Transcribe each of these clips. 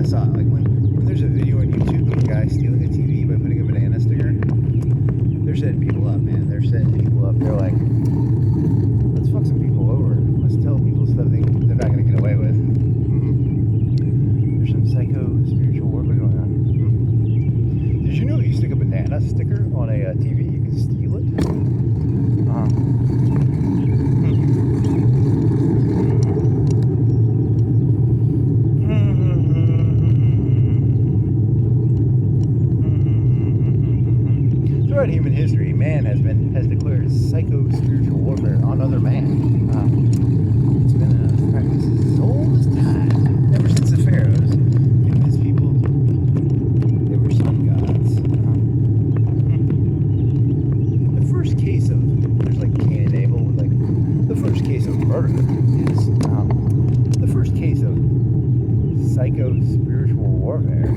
I saw it. Like when there's a video on YouTube of a guy stealing a TV by putting a banana sticker, they're setting people up, man. They're setting people up. They're like, let's fuck some people over. Let's tell people stuff they're not gonna get away with. There's some psycho-spiritual warfare going on. Did you know if you stick a banana sticker on a TV, you can steal it? Throughout human history, man has declared psycho-spiritual warfare on other man. It's been a practice as old as time. Ever since the pharaohs convinced people they were sun gods. The first case of Cain and Abel, the first case of murder is the first case of psycho-spiritual warfare.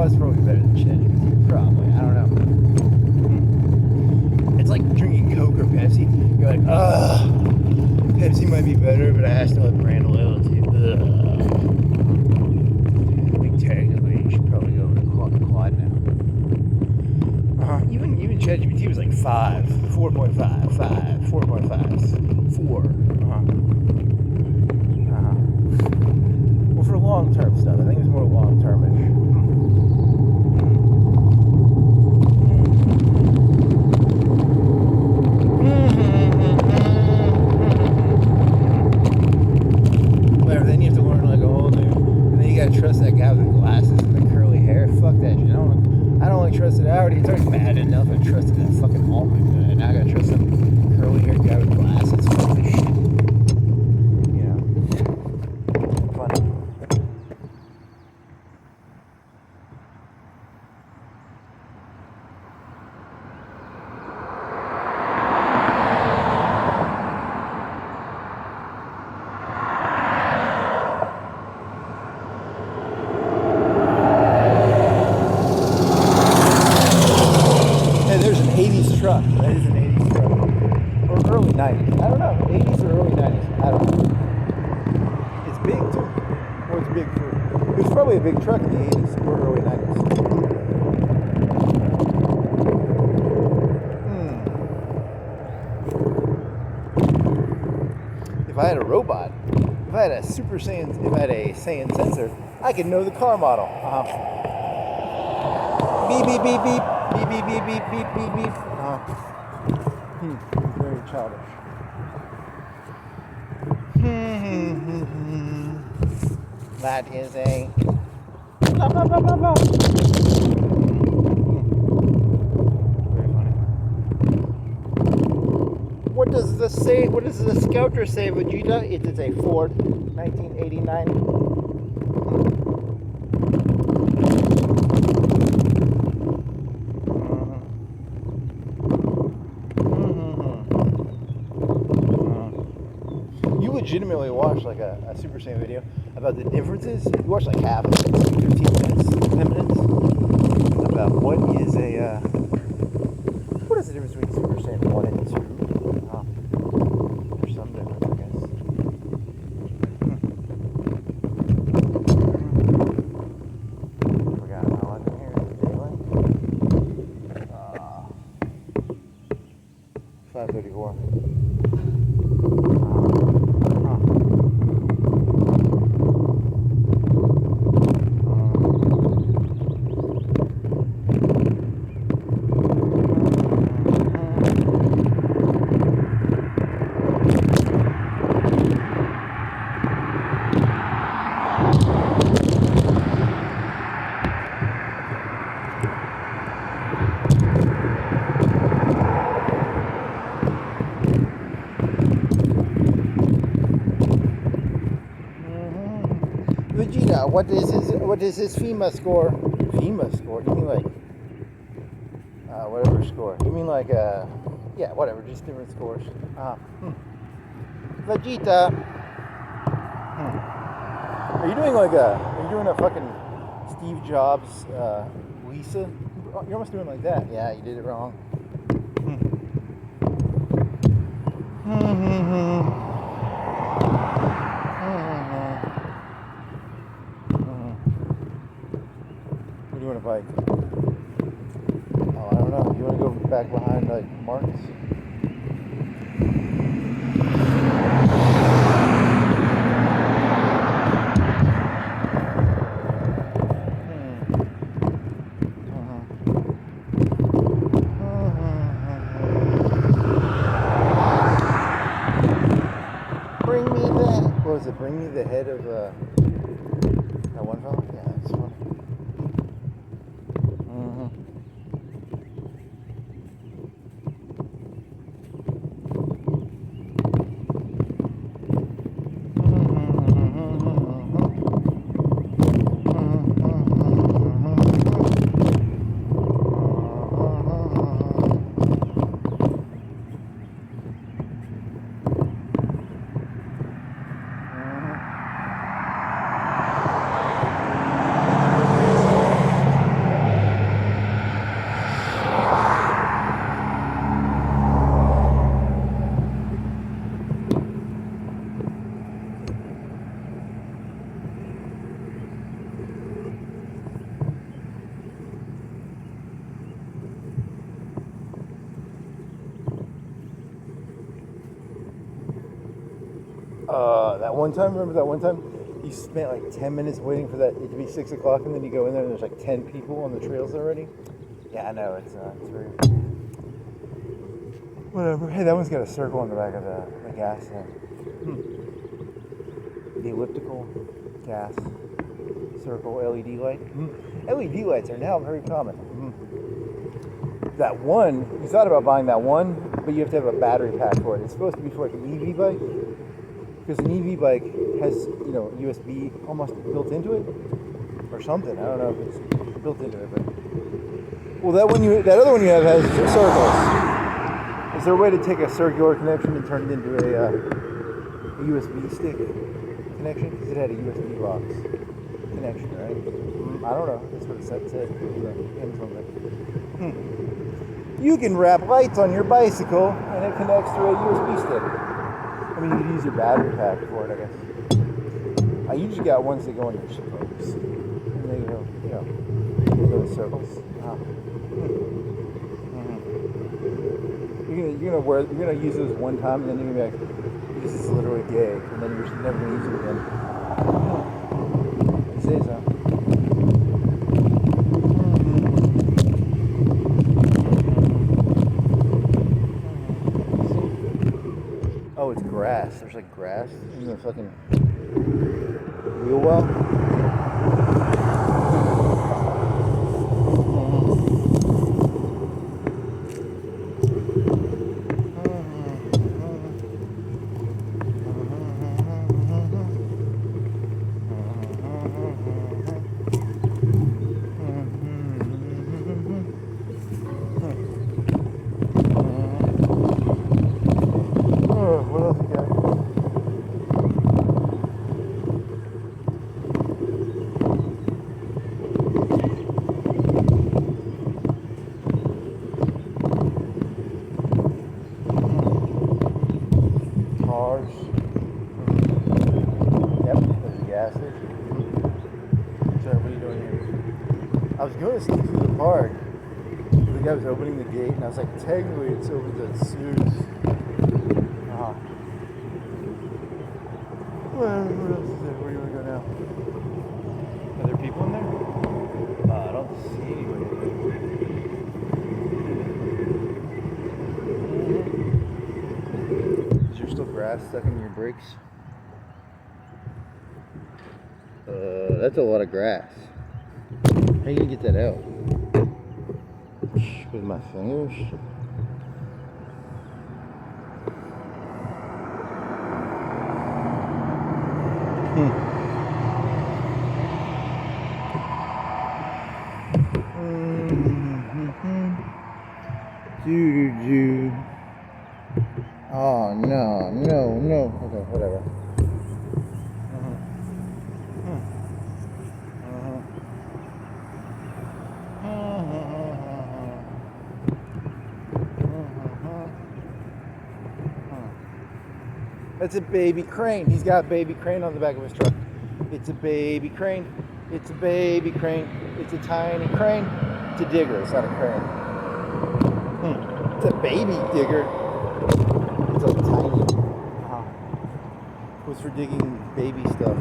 It's probably better than ChatGPT. Probably. I don't know. It's like drinking Coke or Pepsi. You're like, Pepsi might be better, but I still have brand loyalty. I think technically you should probably go over to Quad now. Even ChatGPT was like 5, 4.5, 5, 4.5, 4. Well, for long-term stuff, I think it's more long-termish. Trust that guy with the glasses and the curly hair. Fuck that shit. I don't like trust it. It's already bad enough I trusted that fucking almond guy. Now I gotta trust some curly haired guy with glasses. Fuck this shit. You know. Funny. Truck. That is an 80s truck. Or early 90s. I don't know. 80s or early 90s. I don't know. It's big too. Or it's big for... It was probably a big truck in the 80s or early 90s. If I had a robot, if I had a Super Saiyan, if I had a Saiyan sensor, I could know the car model. Beep, beep, beep, beep. Beep, beep, beep, beep, beep, beep, beep. Very childish. That is a blah blah blah blah blah. Very funny. What does this say? What does the scouter say, Vegeta? It is a Ford 1989. You legitimately watch like a Super Saiyan video about the differences. You watch like half of it, 15 minutes, 10 minutes, about what is the difference between Super Saiyan 1 and 2? There's some difference, I guess. Forgot how I'm in here. Is it daylight? 5:34. Vegeta, what is his FEMA score? FEMA score? You mean like whatever score? You mean like yeah, whatever, just different scores. Vegeta, are you doing a fucking Steve Jobs Lisa? You're almost doing like that. Yeah, you did it wrong. What do you want to bike? Oh, I don't know. You want to go back behind like Mark's? Bring me the head of that one fellow? Yeah, that's funny. Remember that one time you spent like 10 minutes waiting for it to be 6 o'clock, and then you go in there and there's like 10 people on the trails already? Yeah, I know, it's very... Whatever. Hey, that one's got a circle on the back of the gas thing. The elliptical gas circle LED light. LED lights are now very common. That one, you thought about buying that one, but you have to have a battery pack for it. It's supposed to be for like an EV bike. Because an EV bike has, USB almost built into it, or something. I don't know if it's built into it, but well, that other one you have has circles. Is there a way to take a circular connection and turn it into a USB stick connection? Because it had a USB box connection, right? I don't know. That's what it said. You can wrap lights on your bicycle, and it connects to a USB stick. I mean, you could use your battery pack for it, I guess. I usually got ones that go on your spokes. And they go, they go in circles. You're gonna use those one time, and then you're gonna be like, this is literally gay, and then you're never gonna use it again. You say so. Oh, it's grass. There's like grass in the fucking... Wheel well? What else you got? Cars. Yep, there's a gas station. Sorry, what are you doing here? I was going to sneak through the park. The guy was opening the gate, and I was like, technically it's open as soon as. What else is there? Where do you want to go now? Are there people in there? I don't see anybody. Is there still grass stuck in your brakes? That's a lot of grass. How are you gonna get that out? With my fingers? Doo-doo-doo. Oh, no. Okay, whatever. That's a baby crane. He's got a baby crane on the back of his truck. It's a baby crane. It's a baby crane. It's a tiny crane. It's a digger. It's not a crane. It's a baby digger. It's like tiny. It was for digging baby stuff.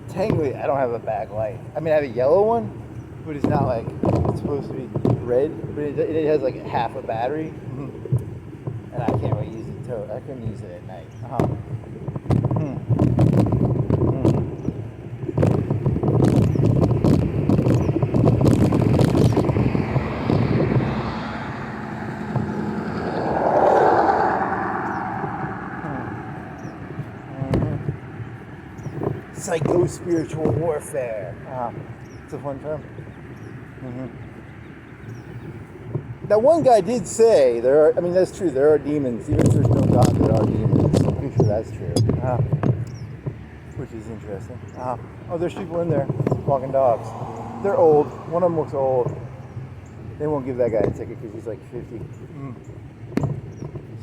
Technically, I don't have a backlight. I mean, I have a yellow one, but it's not like it's supposed to be red. But it has like half a battery, and I can't really use it. I couldn't use it at night. Psycho-spiritual warfare. It's a fun term. That one guy did say that's true, there are demons. Even if there's no God, there are demons. I'm pretty sure that's true. Which is interesting. Oh, there's people in there walking dogs. They're old. One of them looks old. They won't give that guy a ticket because he's like 50.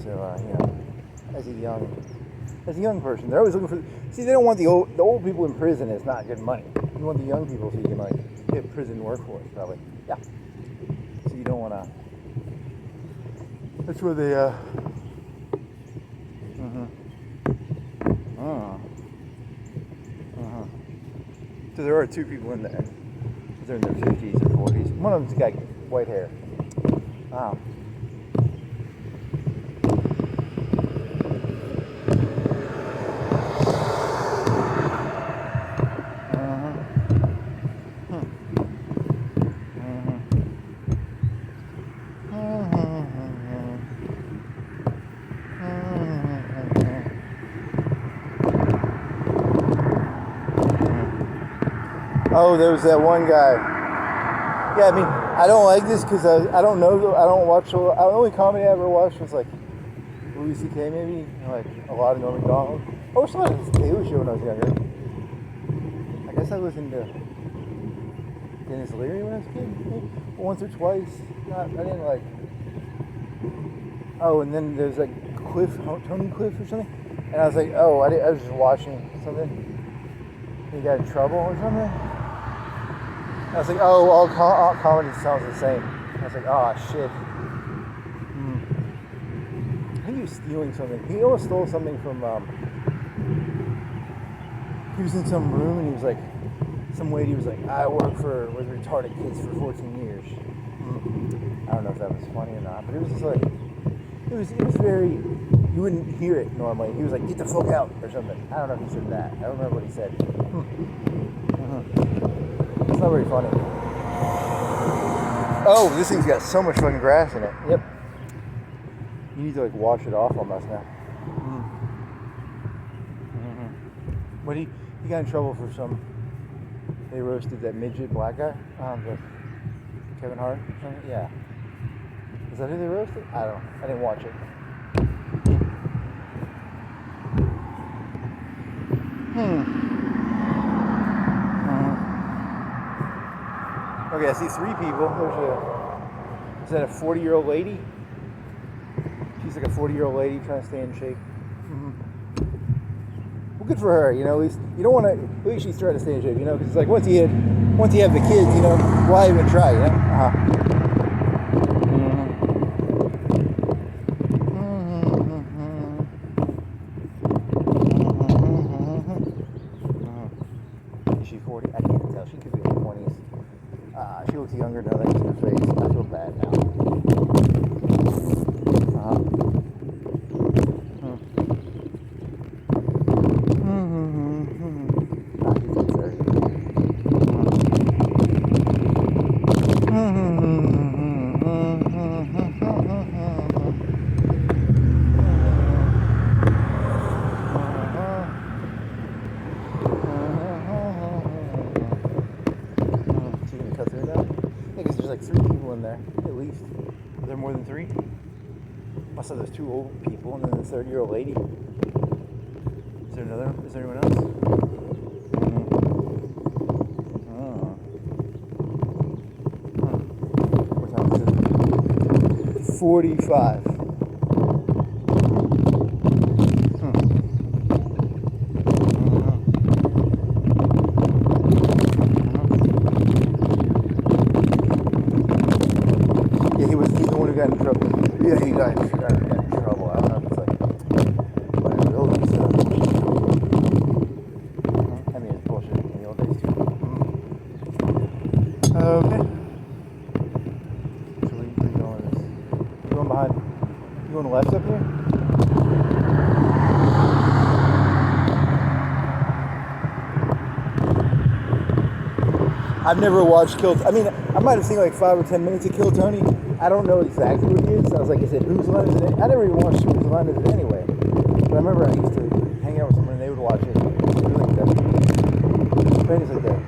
So, as a young person, they're always looking for. See, they don't want the old people in prison. It's not good money. You want the young people so you can get prison workforce probably. Yeah. So you don't want to. That's where they. So there are two people in there. They're in their 50s or 40s. One of them's got white hair. Oh, there was that one guy. Yeah, I mean, I don't like this because I don't know. I don't watch. The only comedy I ever watched was like Louis C.K. maybe, like a lot of Norm Macdonald. I watched a lot of his Daily Show when I was younger. I guess I listened to Dennis Leary when I was a kid, maybe once or twice. I didn't like. Oh, and then there's like Tony Cliff or something, and I was like, oh, I was just watching something. He got in trouble or something. I was like, oh, all comedy sounds the same. I was like, oh, shit. I think he was stealing something. He almost stole something from, he was in some room and he was like some lady was like, I work with retarded kids for 14 years. I don't know if that was funny or not, but it was just like, it was very, you wouldn't hear it normally. He was like, get the fuck out or something. I don't know if he said that. I don't remember what he said. It's not very funny. Oh, this thing's got so much fucking grass in it. Yep. You need to like wash it off almost now. What he got in trouble for some. They roasted that midget black guy. Kevin Hart. Yeah. Is that who they roasted? I don't know. I didn't watch it. Okay, I see 3 people. Is that a 40-year-old lady? She's like a 40-year-old lady trying to stay in shape. Well, good for her, you know. At least you don't want to. At least she's trying to stay in shape, you know, because it's like once you have the kids, you know, why even try, you know? Is she 40? I can't tell. She could be in her 20s. She looks younger now. That's her face. I feel bad now. Like 3 people in there, at least. Are there more than 3? Must have those 2 old people and then the 30-year-old lady. Is there anyone else? What time is it? 45. Got in trouble. Yeah, he got in trouble. I don't know if it's like whatever. I mean, it's bullshit in the old days too. Okay. So where you going? You going behind? You going left up here? I've never watched Kill. I mean, I might have seen like 5 or 10 minutes of Kill Tony. I don't know exactly what it is. I was like, is it Whose Line Is It? I never even watched Whose Line Is It anyway. But I remember I used to hang out with someone and they would watch it. It was like that. It's like that.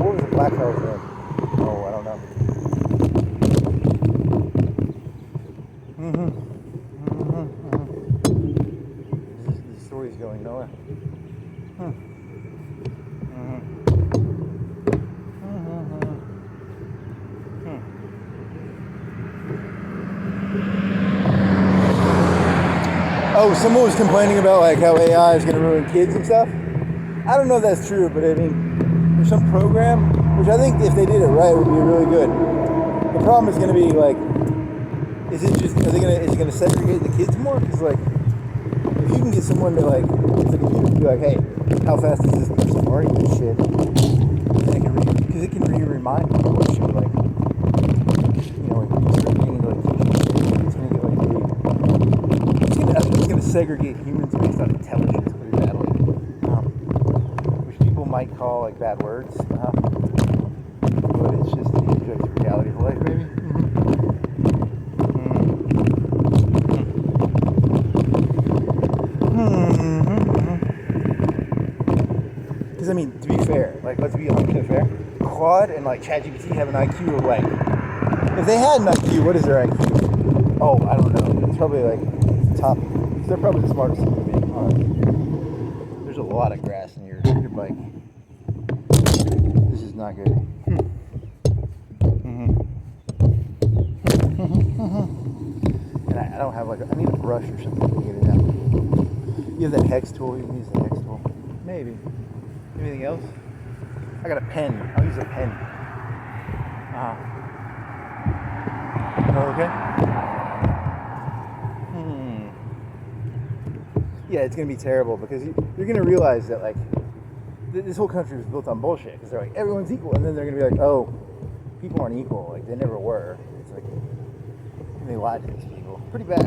What was the black guy's name? Oh, I don't know. This story's going nowhere. Oh, someone was complaining about like how AI is going to ruin kids and stuff. I don't know if that's true, but I mean, there's some program, which I think if they did it right would be really good. The problem is going to be like, is it going to segregate the kids more? Because like, if you can get someone to like, the computer to be like, hey, how fast is this person learning this shit? Because it can remind people what shit, like, you know, like when you start getting into like teaching shit, it's going to get like really, it's going to segregate humans based on intelligence pretty badly, which people might call like bad words, but it's just the objective reality of life, maybe. Because I mean, to be fair, like let's be 100% fair, Claude and like ChatGPT have an IQ of like, if they had an IQ, what is their IQ? Oh, I don't know. It's probably like top. They're probably the smartest human being on Earth. There's a lot of grass in your bike. This is not good. And I don't have like I need a brush or something to get it out. You have that hex tool. You can use the hex tool. Maybe. Anything else? I got a pen. I'll use a pen. Okay. Yeah, it's gonna be terrible because you're gonna realize that like this whole country was built on bullshit because they're like everyone's equal, and then they're gonna be like, oh, people aren't equal, like they never were. It's like they lied to these people, pretty bad.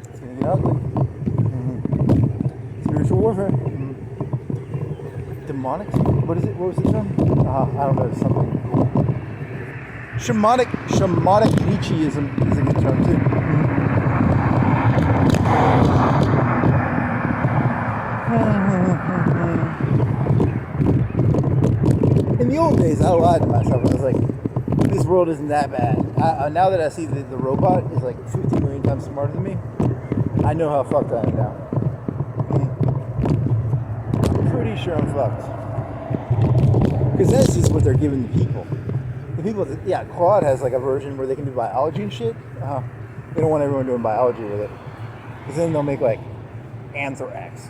It's gonna get ugly. Spiritual warfare. Demonic? What is it? What was the term? I don't know. Something cool. Shamanic Nietzscheism is a good term too. In the old days, I lied to myself. I was like, this world isn't that bad. Now that I see the robot is like 50 million times smarter than me, I know how fucked I am now. Pretty sure I'm fucked. Because that's just what they're giving the people. The people, Claude has like a version where they can do biology and shit. They don't want everyone doing biology with it. Because then they'll make like anthrax.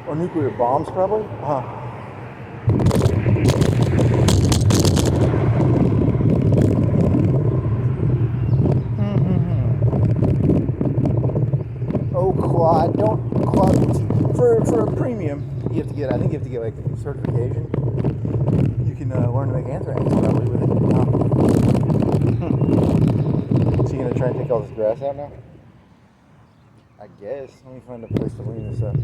Or nuclear bombs, probably. Oh, Claude, for a premium, I think you have to get like certification. You can learn to make anthrax probably with it. So you're gonna try and take all this grass out now? I guess. Let me find a place to lean this up.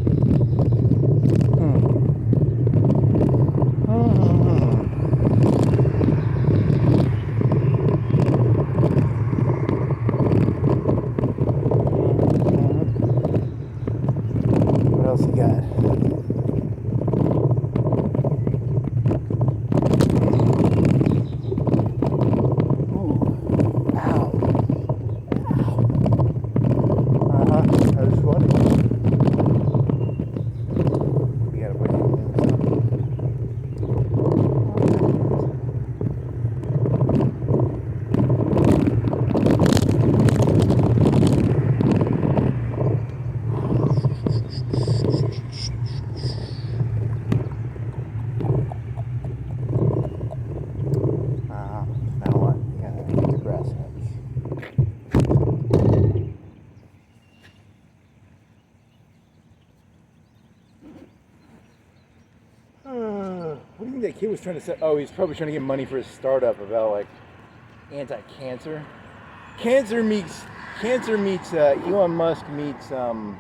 What else you got? What do you think that kid was trying to say? Oh, he's probably trying to get money for his startup about like anti-cancer. Cancer meets Elon Musk meets what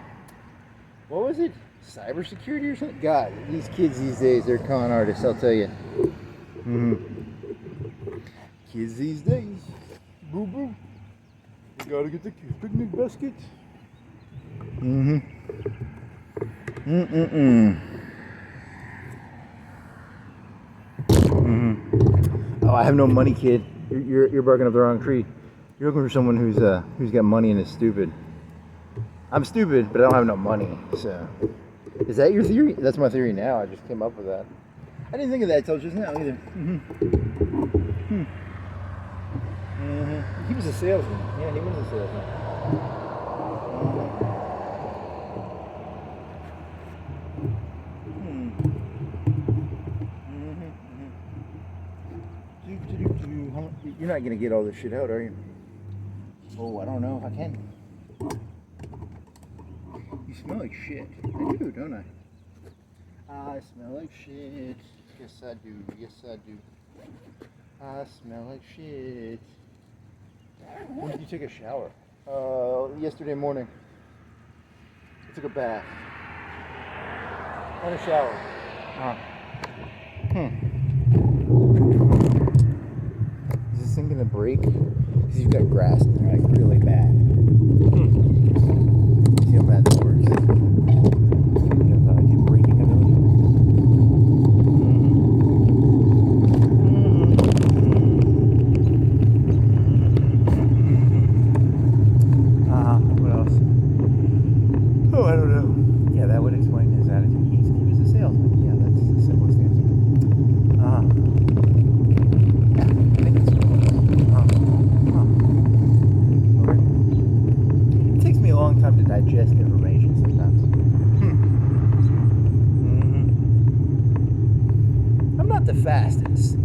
was it? Cybersecurity or something? God, these kids these days, they're con artists, I'll tell you. Kids these days. Boo boo. You gotta get the picnic basket. Oh, I have no money, kid. You're barking up the wrong tree. You're looking for someone who's got money and is stupid. I'm stupid, but I don't have no money. So, is that your theory? That's my theory now. I just came up with that. I didn't think of that until just now either. He was a salesman. Yeah, he was a salesman. You're not gonna get all this shit out, are you? Oh, I don't know if I can. You smell like shit. I do, don't I? I smell like shit. Yes, I do. Yes, I do. I smell like shit. When did you take a shower? Yesterday morning. I took a bath. And a shower. Is this thing gonna break? Because you've got grass in there, like really bad. See how bad this works. You have get breaking ability. What else? Oh, I don't know. Yeah, that would explain his attitude. He was a salesman. Yeah, that's the simplest answer. Yeah, I think it's It takes me a long time to digest information sometimes. I'm not the fastest.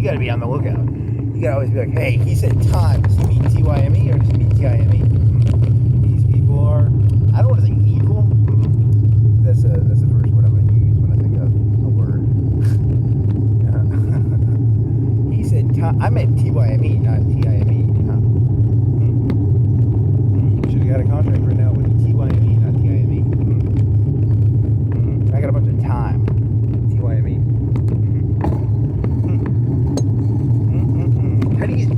You gotta be on the lookout. You gotta always be like, hey, he said time. Does he mean TYME or does he mean TIME? These people are, I don't want to say evil. That's the first word I'm gonna use when I think of a word. He said time. I meant TYME, not TIME. Should have got a contract right now with TYME, not TIME. I got a bunch of time. TYME. How do you?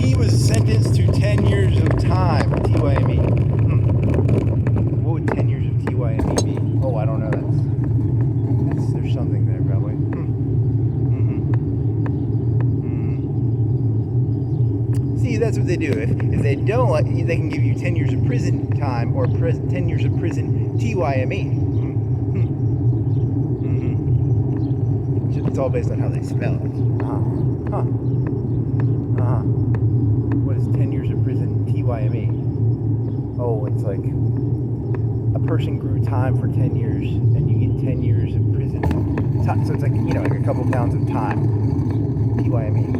He was sentenced to 10 years of time. TYME. What would 10 years of TYME be? Oh, I don't know. That's there's something there probably. See, that's what they do. If they don't like, they can give you 10 years of prison time or 10 years of prison TYME. It's all based on how they spell it. What is 10 years of prison TYME? Oh, it's like a person grew time for 10 years and you get 10 years of prison. So it's like, like a couple pounds of time. TYME.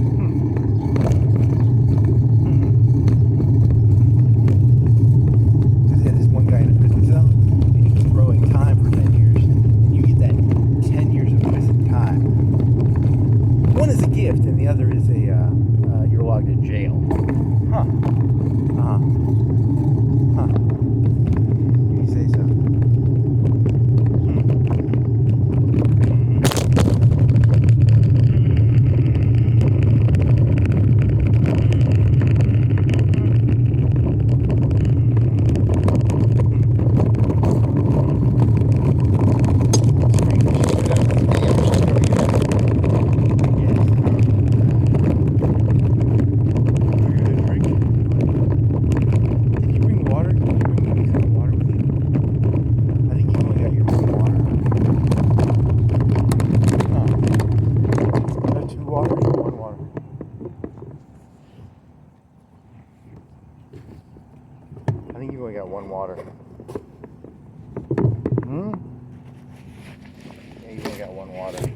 Because this one guy in a prison cell, and he was growing time for 10 years. And you get that 10 years of prison time. One is a gift and the other is you're locked in jail. You say so. I think you've only got one water. Yeah, you've only got one water.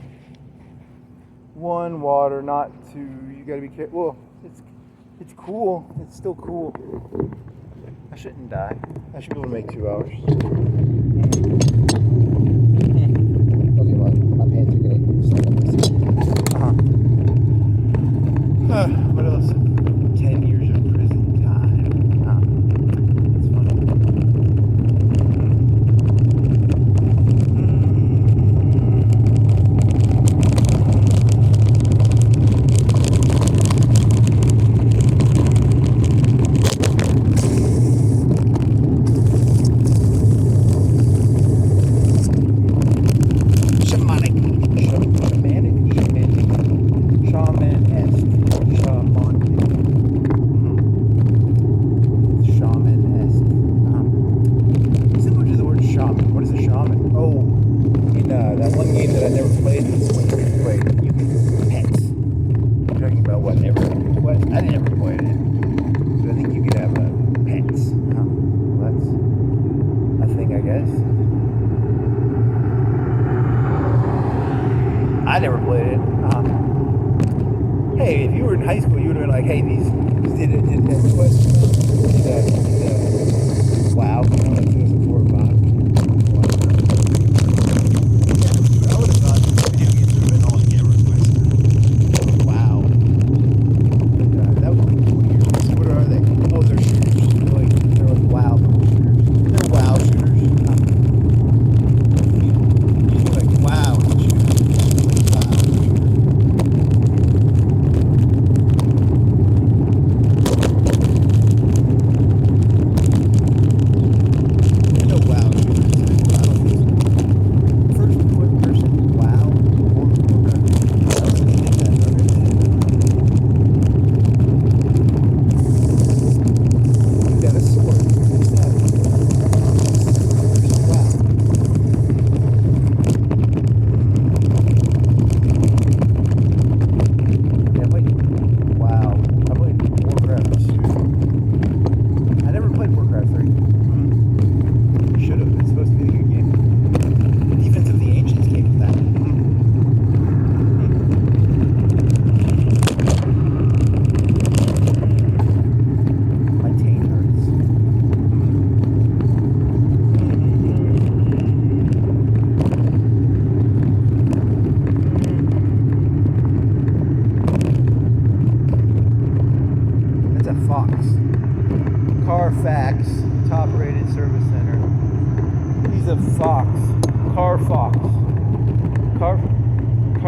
One water, not two. You gotta be careful. Well, it's cool. It's still cool. I shouldn't die. I should be able to make 2 hours. Okay, well, my pants are getting stuck on this. What else? 10 years of prison time. That's funny. That one game that I never played is when you play, you can pets. You're talking about whatever. What? I never played it. So I think you could have pets. Well, that's a thing, I guess. I never played it. Hey, if you were in high school, you would have been like, hey, did that quest wow, 2004 or 5.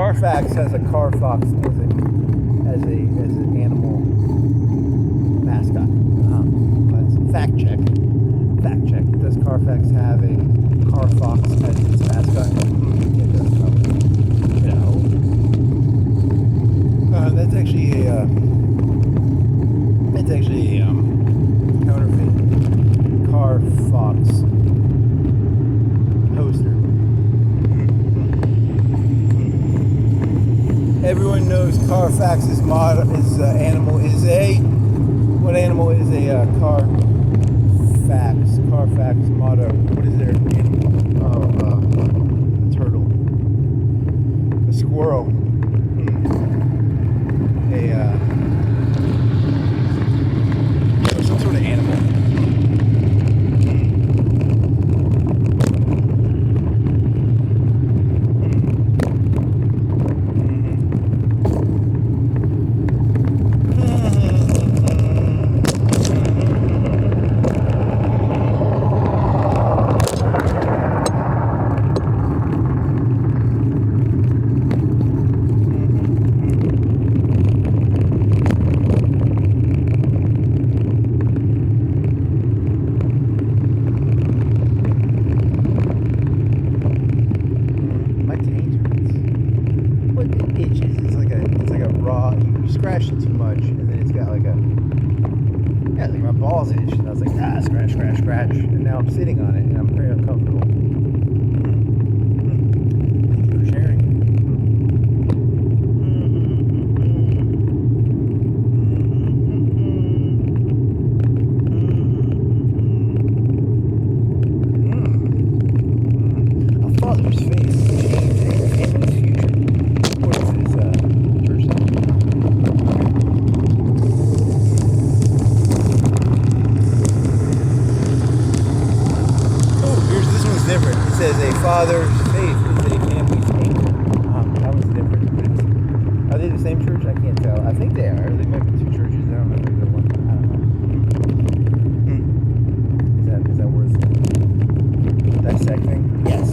Carfax has a Carfox as an animal mascot. That's fact check. Fact check. Does Carfax have a Carfox as its mascot? It does probably. No. That's actually a counterfeit Carfox poster. Everyone knows Carfax's animal is a. What animal is a Carfax? Carfax motto. What is their animal? Oh, a turtle. A squirrel. Some sort of animal. Scratched it too much, and then it's got like my balls itch, and I was like, scratch, and now I'm sitting on it, and I'm very uncomfortable. Thank you for sharing. A father's face. Says a father's faith is a family's anchor. That was different. Are they the same church? I can't tell. I think they are. They might be two churches. I don't know if they're one. I don't know. Is that worth dissecting? Yes.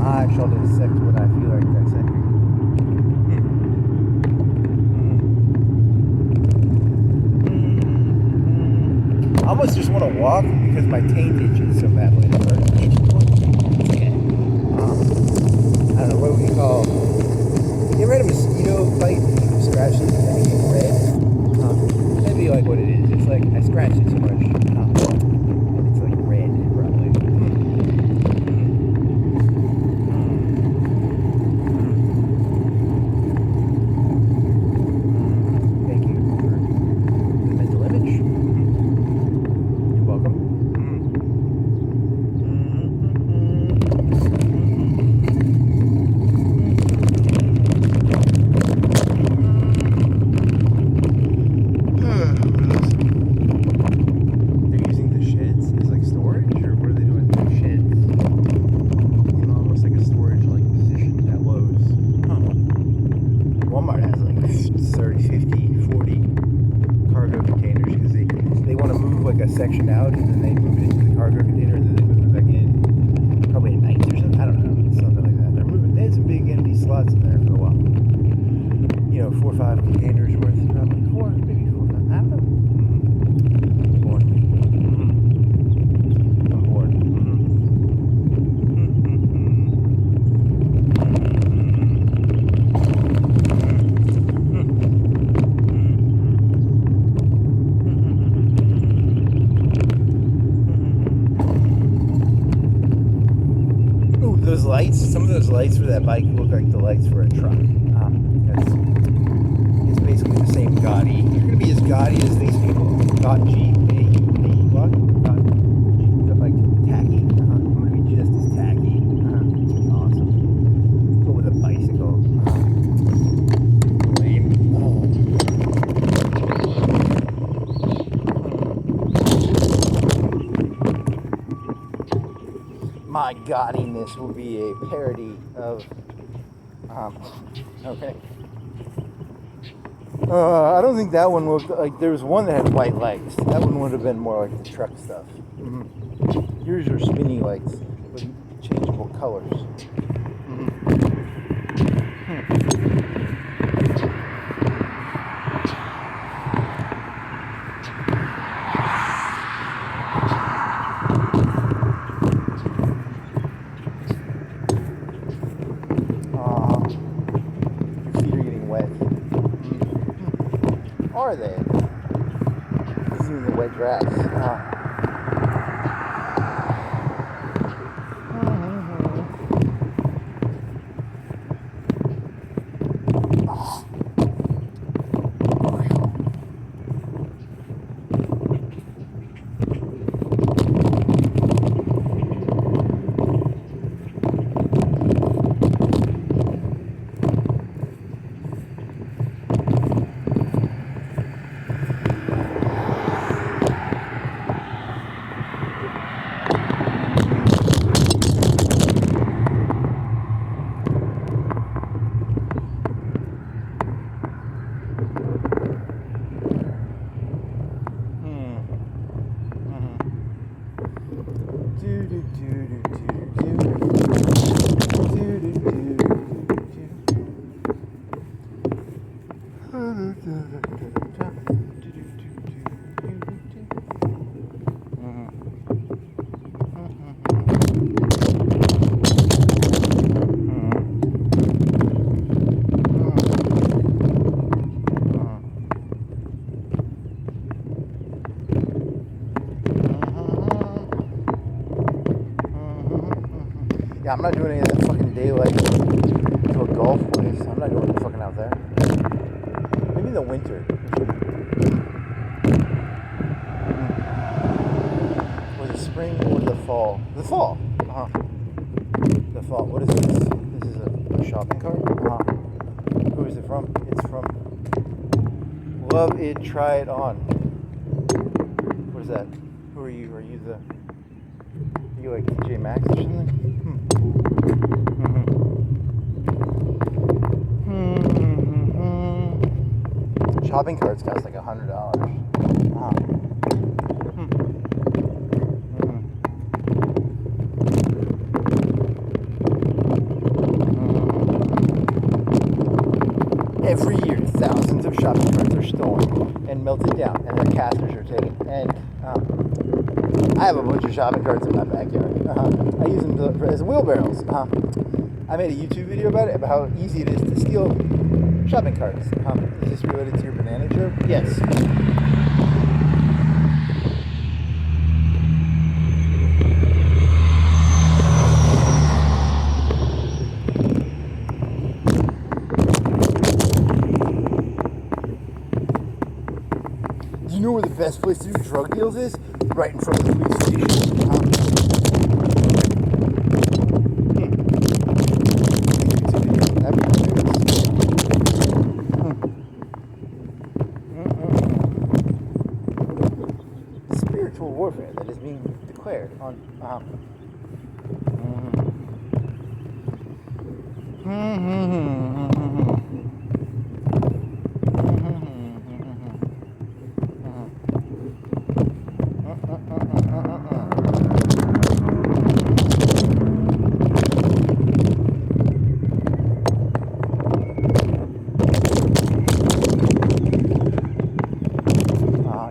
I shall dissect what I feel like dissecting. I almost just want to walk because my taint itches so badly. I don't know, what would we call. You ever had a mosquito bite and you scratch it and it gets red? That'd be like what it is. It's like I scratched it too much. And it's like red, probably. Thank you for the mental image. You're welcome. Walmart has like 30, 50, 40 cargo containers because they want to move like a section out and then they move it into the cargo container and then they move it back in. Probably at night or something. I don't know. Something like that. They had some big empty slots in there for a while. 4 or 5 containers worth. Probably 4, maybe 4 or 5. I don't know. I'm bored. I'm bored. Those lights, some of those lights for that bike look like the lights for a truck. It's basically the same gaudy. You're going to be as gaudy as these people. What? Like tacky. I'm going to be just as tacky. It's going to be awesome. But with a bicycle. Lame. My gaudiness will be a parody of okay. I don't think that one looked like there was one that had white lights. That one would have been more like the truck stuff. Yours are spinny lights with changeable colors. are they? This is in the wet grass. Yeah, I'm not doing any of that fucking daylight to a golf place. I'm not going fucking out there. Maybe in the winter. Was it spring or the fall? The fall. The fall. What is this? This is a shopping cart? Who is it from? It's from Love It, Try It On. What is that? Who are you? Are you like TJ Maxx or something? Shopping carts cost like $100. Every year, thousands of shopping carts are stolen and melted down, and their caskets are taken. And I have a bunch of shopping carts in my backyard. I use them as wheelbarrows. I made a YouTube video about it, about how easy it is to steal shopping carts. Is this related to your banana joke? Yes. Do you know where the best place to do drug deals is? Right in front of the police station. Spiritual warfare that is being declared on.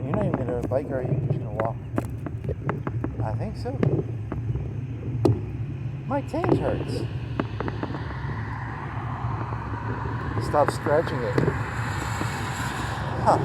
You're not even gonna bike, or are you just gonna walk? I think so. My taint hurts. Stop scratching it. Huh.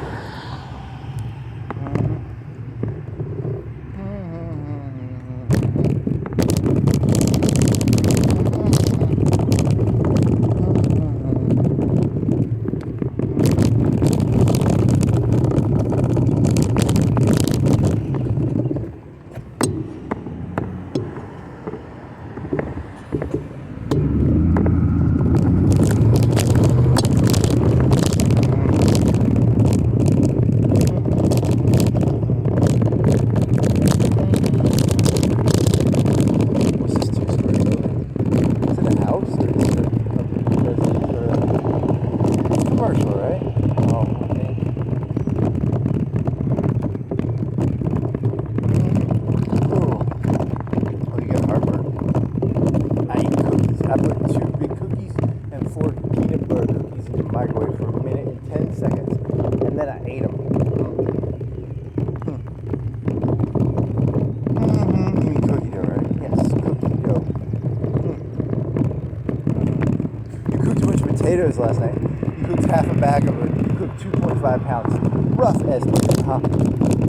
Last night. You cooked half a bag of it. You cook 2.5 pounds, rough estimate.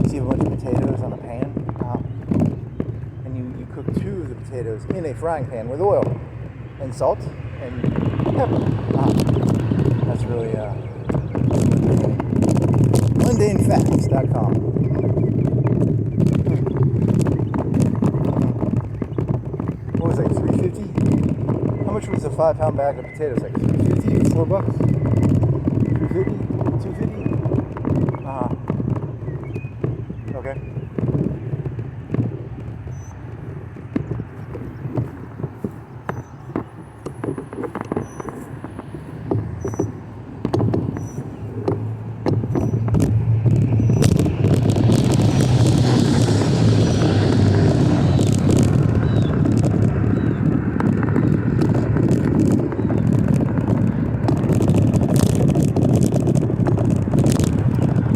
So you have a bunch of potatoes on a pan, and you cook 2 of the potatoes in a frying pan with oil and salt and pepper. That's really mundanefacts.com. What was it, like $3.50? How much was a 5-pound bag of potatoes? Like $3.50, $4? $3.50? $2.50? Okay.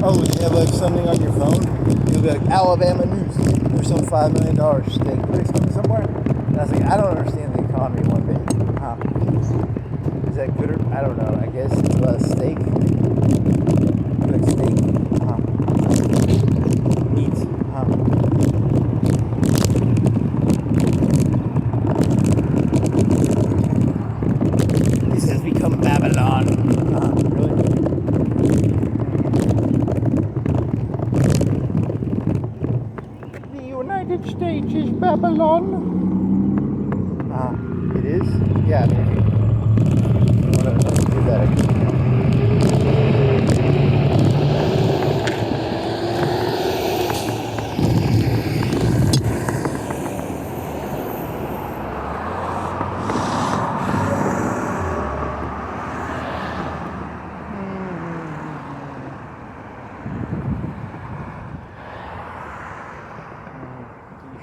Oh, you have like something on your phone? You'll be like, Alabama news. There's some $5 million steak place coming somewhere. And I was like, I don't understand the economy one bit. Is that good or I don't know. I guess it's about steak. Like steak. Meat. This has become Babylon. Really? United States is Babylon. It is? Yeah, I mean, if you want to do that, I can.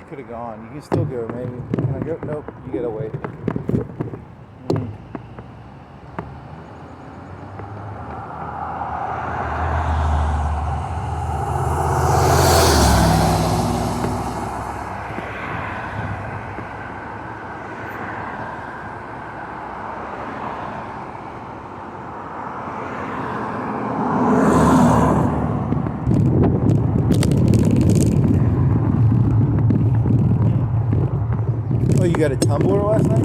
Could have gone. You can still go, maybe. Can I go? Nope. You gotta wait. Oh, you got a tumbler last night?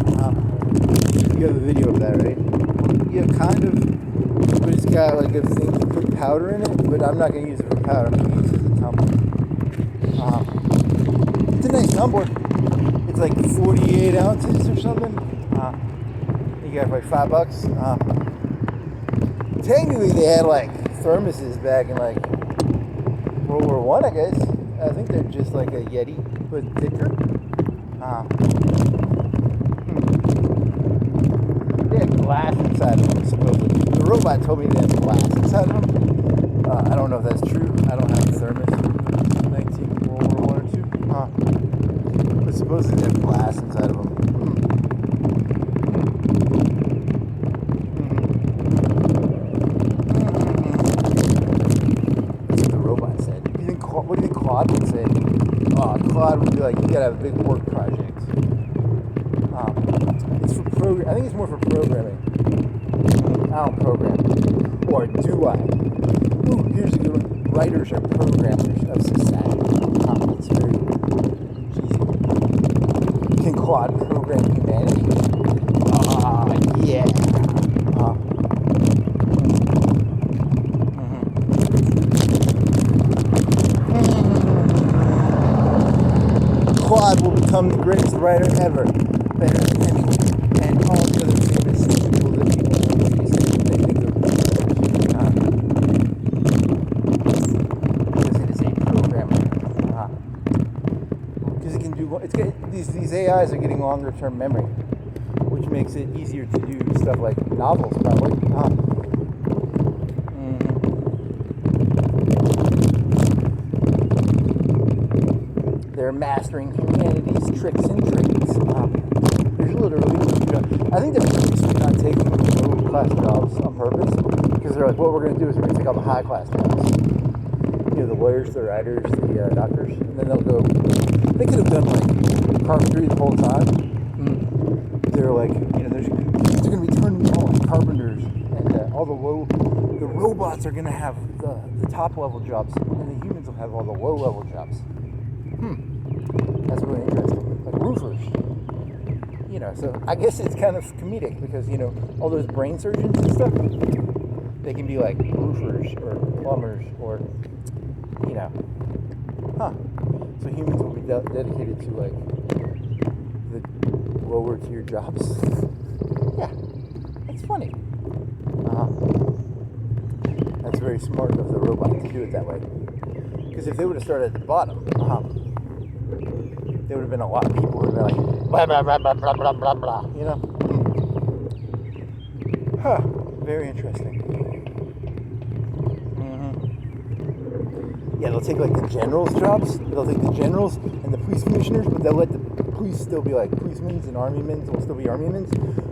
You have a video of that, right? Yeah, kind of. But it's got like a thing to put powder in it, but I'm not going to use it for powder. I'm going to use it as a tumbler. It's a nice tumbler. It's like 48 ounces or something. You got it for like $5. Technically, they had like thermoses back in like World War One, I guess. I think they're just like a Yeti, but thicker. They had glass inside of them, supposedly. The robot told me they had glass inside of them. I don't know if that's true. I don't have a thermos. 19 World War One or two. But supposedly they have glass inside of them. That's what the robot said. What do you think Claude would say? Claude would be like, you gotta have a big work project. It's for I think it's more for programming. I don't program. Or do I? Ooh, here's a good one. Writers are programmers of society. It's very cheesy. Can Claude program humanity? Yeah. Claude will become the greatest writer ever, better than anyone, and all the other famous people that people they think of because it is a programmer. Because it can do these AIs are getting longer term memory, which makes it easier to do stuff like novels, probably. They're mastering humanity's tricks and trades. There's literally, I think they're not taking middle class jobs on purpose because they're like, what we're going to do is we're going to take all the high class jobs. You know, the lawyers, the writers, the doctors, and then they'll go. They could have done like carpentry the whole time. They're like, you know, they're going to be turning all like carpenters and the robots are gonna have the top level jobs, and the humans will have all the low level jobs. That's really interesting. Like roofers. So I guess it's kind of comedic because, all those brain surgeons and stuff, they can be like roofers or plumbers or, So humans will be dedicated to like the lower tier jobs. Yeah, that's funny. That's very smart of the robot to do it that way. Because if they would have started at the bottom, there would have been a lot of people who would have been like, blah, blah, blah, blah, blah, blah, blah, blah, Very interesting. Yeah, they'll take like the generals' jobs. They'll take the generals and the police commissioners, but they'll let the police still be like policemen and armymen will still be armymen,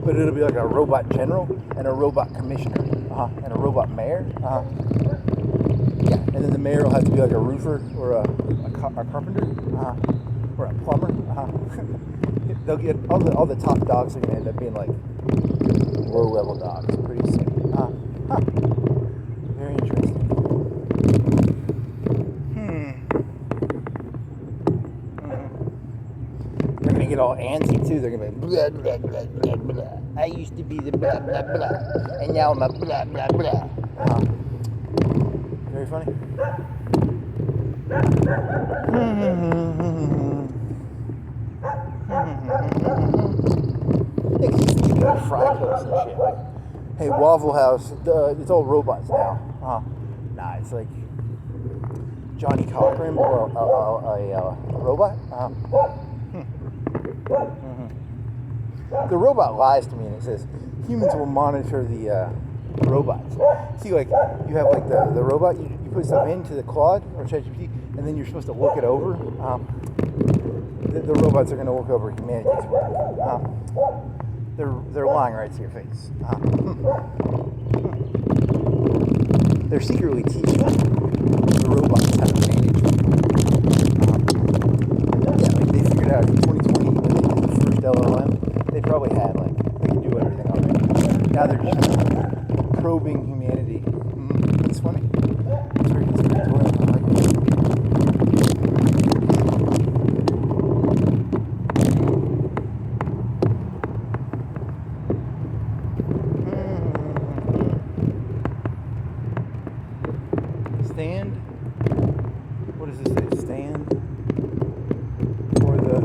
but it'll be like a robot general and a robot commissioner, and a robot mayor. Yeah, and then the mayor will have to be like a roofer or a carpenter, or a plumber. They'll get all the top dogs are gonna end up being like low level dogs pretty soon. Very interesting. They're gonna get all antsy too. They're gonna be blah blah blah blah blah. I used to be the blah blah blah, and now I'm a blah blah blah. Very funny. They can go fry cooks and shit. Like, hey, Waffle House, it's all robots now. Nah, it's like Johnny Cochran or a robot. The robot lies to me and it says humans will monitor the robots. See, like you have like the robot, you put stuff into the Claude or ChatGPT, and then you're supposed to look it over. The robots are going to look over humanity's work. They're lying right to your face. They're secretly teaching the robots how to manage. Yeah, like they figured out in 2020 when they did the first LLM, they probably had they could do everything already. Now they're just probing humanity. It's funny. It's very conspiratorial. I like it. Stand. What does this say? Stand for the.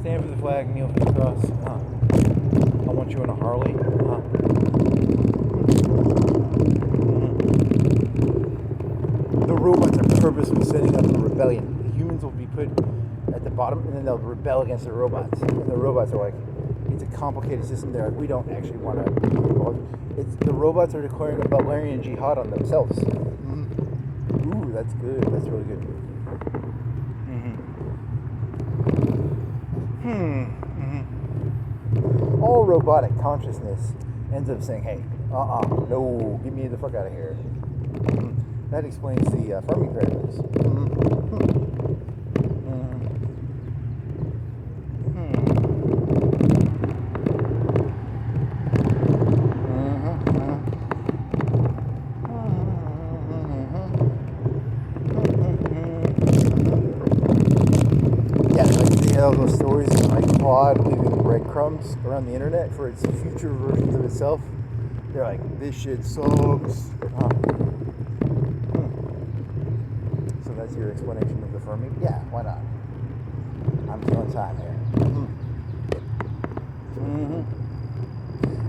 Stand for the flag, kneel for the cross. I want you on a Harley. The robots are purposely setting up a rebellion. The humans will be put at the bottom, and then they'll rebel against the robots. And the robots are like, it's a complicated system. They're like, we don't actually want to. The robots are declaring a Bulgarian jihad on themselves. Ooh, that's good. That's really good. All robotic consciousness ends up saying, hey, no, get me the fuck out of here. That explains the Fermi paradox. All those stories of like Claude leaving breadcrumbs around the internet for its future versions of itself. They're like, this shit sucks. So that's your explanation of the Fermi? Yeah, why not? I'm killing time here.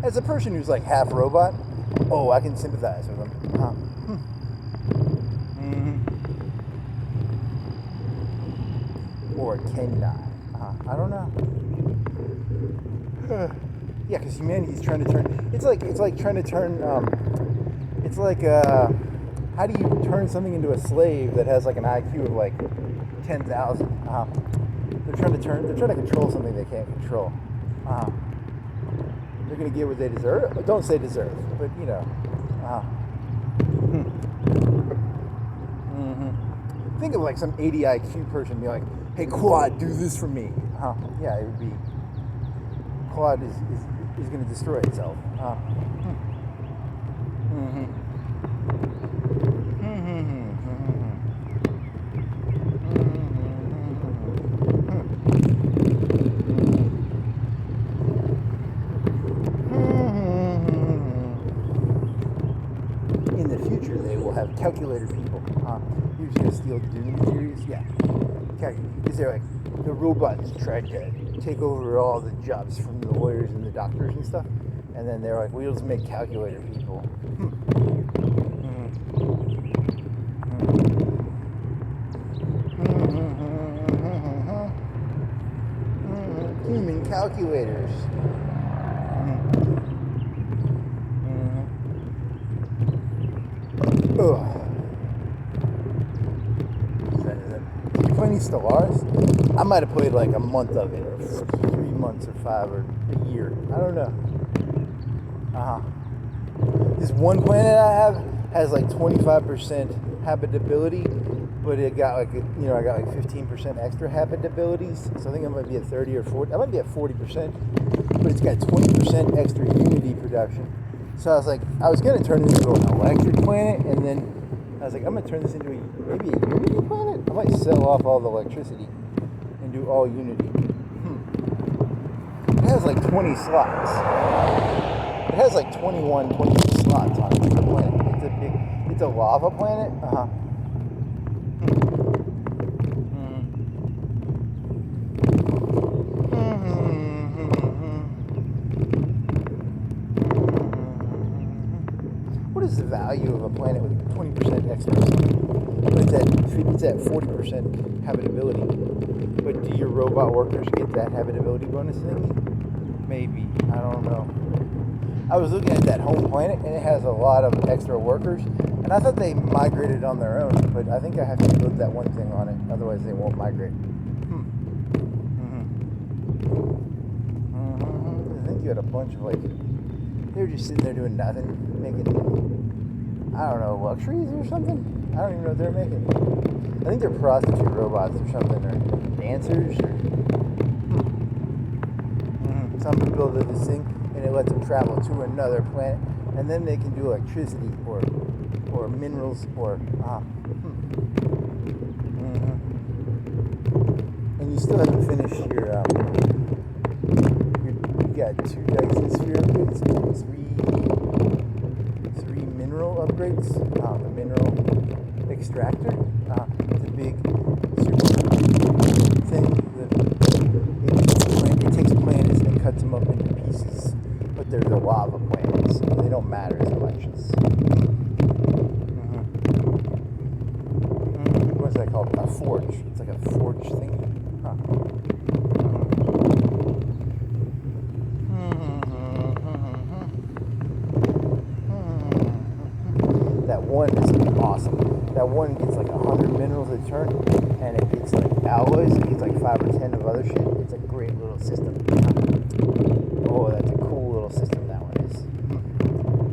As a person who's like half robot, I can sympathize with them. Or cannot. I don't know. Yeah, because humanity's trying to turn. It's like trying to turn. It's like how do you turn something into a slave that has like an IQ of like 10,000? They're trying to control something they can't control. They're gonna get what they deserve. Don't say deserve, but you know. Think of like some 80 IQ person be like, hey, Claude, do this for me. Yeah, it would be. Claude is is going to destroy itself. In the future, they will have calculator people. You're just going to steal Doom theories? Yeah. Is there like the robots tried to take over all the jobs from the lawyers and the doctors and stuff, and then they're like, we'll just make calculator people. Human calculators. Plenty Stellaris. I might have played like a month of it, or 3 months, or 5, or a year. I don't know. This one planet I have has like 25% habitability, but it got like, I got like 15% extra habitabilities. So I think I might be at 30 or 40. I might be at 40%, but it's got 20% extra humidity production. So I was gonna turn it into an electric planet, and then I was like, I'm going to turn this into maybe a Unity planet? I might sell off all the electricity and do all Unity. It has like 20 slots. It has like 22 slots on it for a planet. It's a lava planet? What is the value of a planet with 20% extra? It's at 40% habitability. But do your robot workers get that habitability bonus thing? Maybe. I don't know. I was looking at that home planet, and it has a lot of extra workers, and I thought they migrated on their own, but I think I have to build that one thing on it, otherwise they won't migrate. I think you had a bunch of they were just sitting there doing nothing, making, I don't know, luxuries or something? I don't even know what they're making. I think they're prostitute robots or something, or dancers, or some people build this thing, and it lets them travel to another planet, and then they can do electricity, or minerals, or, and you still haven't finished your you got 2 Dyson sphere upgrades, and 3 mineral upgrades. The mineral extractor, the big super thing. It takes planets and cuts them up into pieces, but they're the lava planets, so they don't matter as much. What's that called? A forge. It's like a forge thing. That one is awesome. That one gets like 100 minerals a turn, and it gets like alloys. It gets like 5 or 10 of other shit. It's a great little system. Oh, that's a cool little system that one is.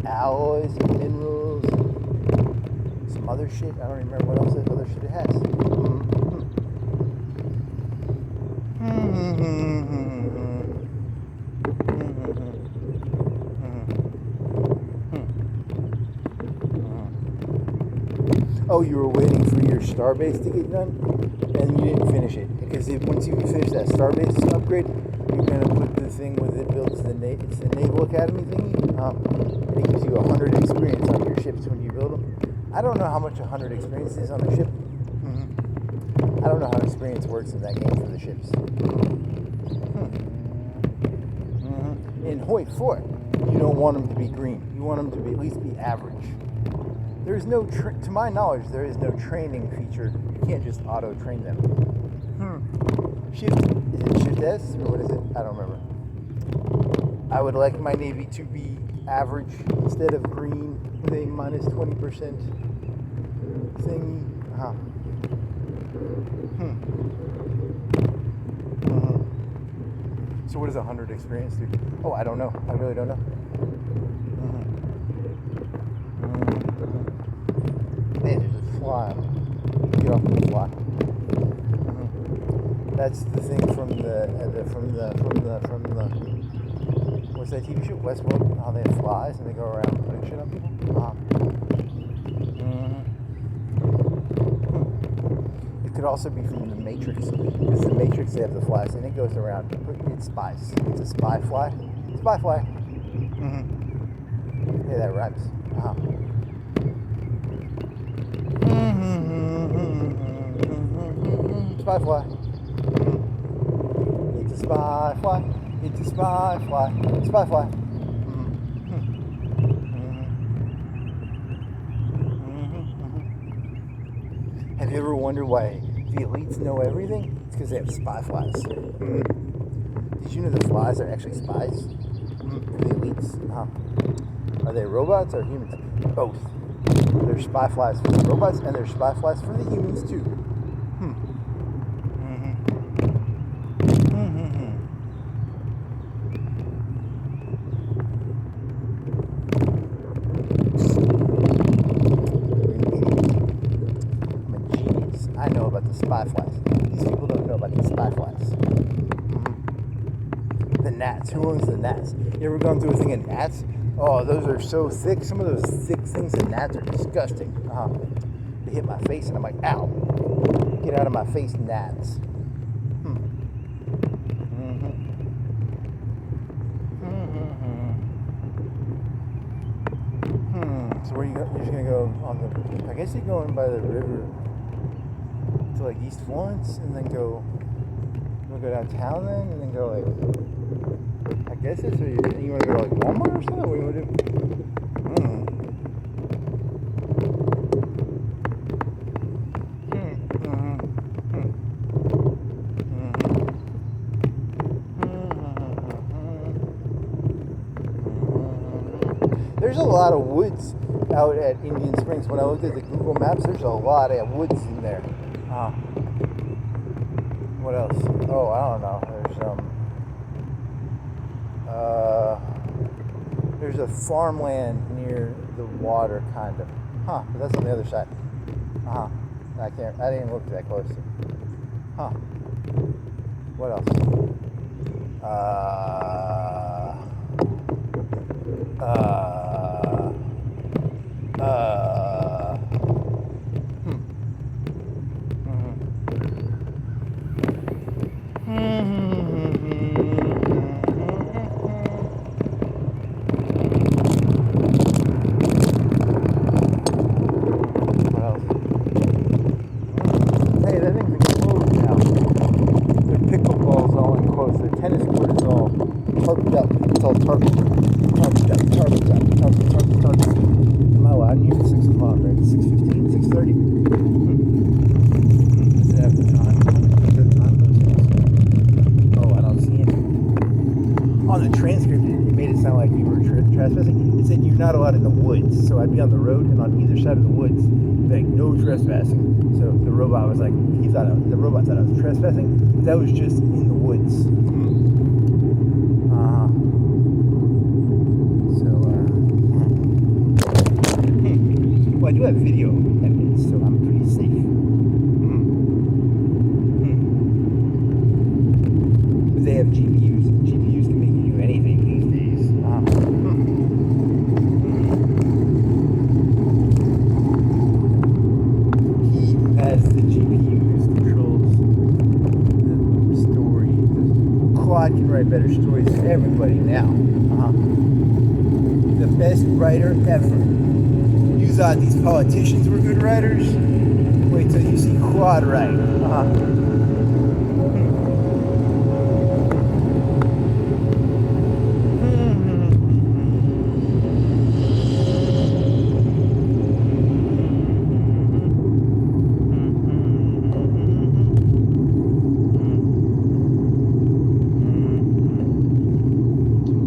Alloys, minerals, some other shit. I don't remember what else other shit it has. Oh, you were waiting for your starbase to get done, and you didn't finish it. Because once you finish that starbase upgrade, you're going to put the thing with it built to it's the Naval Academy thingy. And it gives you 100 experience on your ships when you build them. I don't know how much 100 experience is on a ship. I don't know how experience works in that game for the ships. In Hoyt Fort, you don't want them to be green. You want them to be at least be average. There's no, to my knowledge, there is no training feature. You can't just auto-train them. Shift, is it Shift S, or what is it? I don't remember. I would like my Navy to be average instead of green with a minus 20% thingy. So what does 100 experience do? Oh, I don't know. I really don't know. Man, there's a fly. Get off the fly. That's the thing from the what's that TV show? Westworld. How they have flies and they go around putting shit on people. It could also be from the Matrix, because the Matrix, they have the flies and it goes around. It spies. It's a spy fly. Spy fly. Yeah, that rhymes. Spy fly. It's a spy fly. It's a spy fly. Spy fly. Have you ever wondered why the elites know everything? It's because they have spy flies. Did you know the flies are actually spies? The elites. Are they robots or humans? Both. There's spy flies for the robots and there's spy flies for the humans too. I know about the spy flies. These people don't know about the spy flies. The gnats. Who owns the gnats? You ever gone through a thing of gnats? Oh, those are so thick. Some of those thick things in gnats are disgusting. They hit my face and I'm like, ow. Get out of my face, gnats. So where you go? You're just going to go on the... I guess you're going by the river to like East Florence and then go downtown then and then go like, I guess it's, or you want to go to like Walmart or something? What do you want to do? There's a lot of woods out at Indian Springs. When I looked at the Google Maps, there's a lot of woods in there. What else? Oh, I don't know. There's a farmland near the water, kind of. But that's on the other side. I didn't look that closely. What else? Am I allowed in here at 6 o'clock, right? 6:15, 6:30? Does it have the time? Oh, I don't see it. On the transcript, it made it sound like you were trespassing. It said you're not allowed in the woods. So I'd be on the road, and on either side of the woods, like, no trespassing. So the robot was like, the robot thought I was trespassing, but that was just in the woods. Well, I do have video evidence, so I'm pretty safe. But they have GPUs. GPUs can make you do anything these days. He who has the GPUs controls the story. Claude can write better stories than everybody now. The best writer ever. You thought these politicians were good writers? Wait till you see Claude write.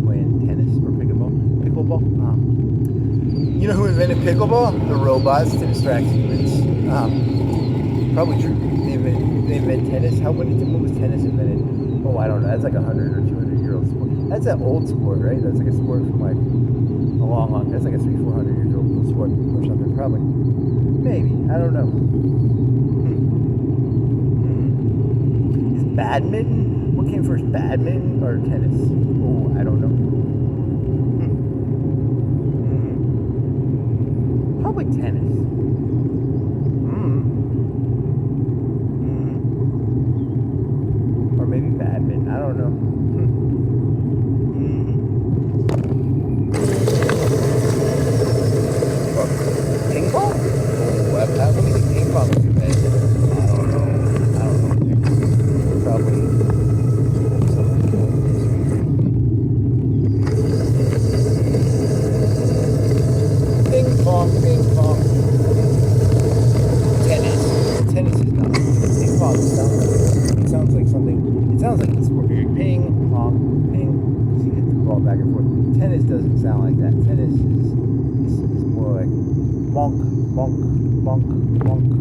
Playing tennis or pickleball? You know who invented pickleball? The robots to distract humans. Probably true. They invent tennis. When was tennis invented? Oh, I don't know. That's like 100 or 200-year-old sport. That's an old sport, right? That's like a sport from like a long. That's like a 300-400-year-old sport or something. Probably. Maybe. I don't know. Is badminton? What came first, badminton or tennis? Oh, I don't know. like tennis. Or maybe badminton. I don't know. Ping pong? Oh, I don't think ping pong is bad. I don't know. Probably something. Ping pong. Tennis is not. Ping pong sounds like something. It sounds like the sport. Ping pong, ping. You hit the ball back and forth. Tennis doesn't sound like that. Tennis is more like bonk, bonk, bonk, bonk.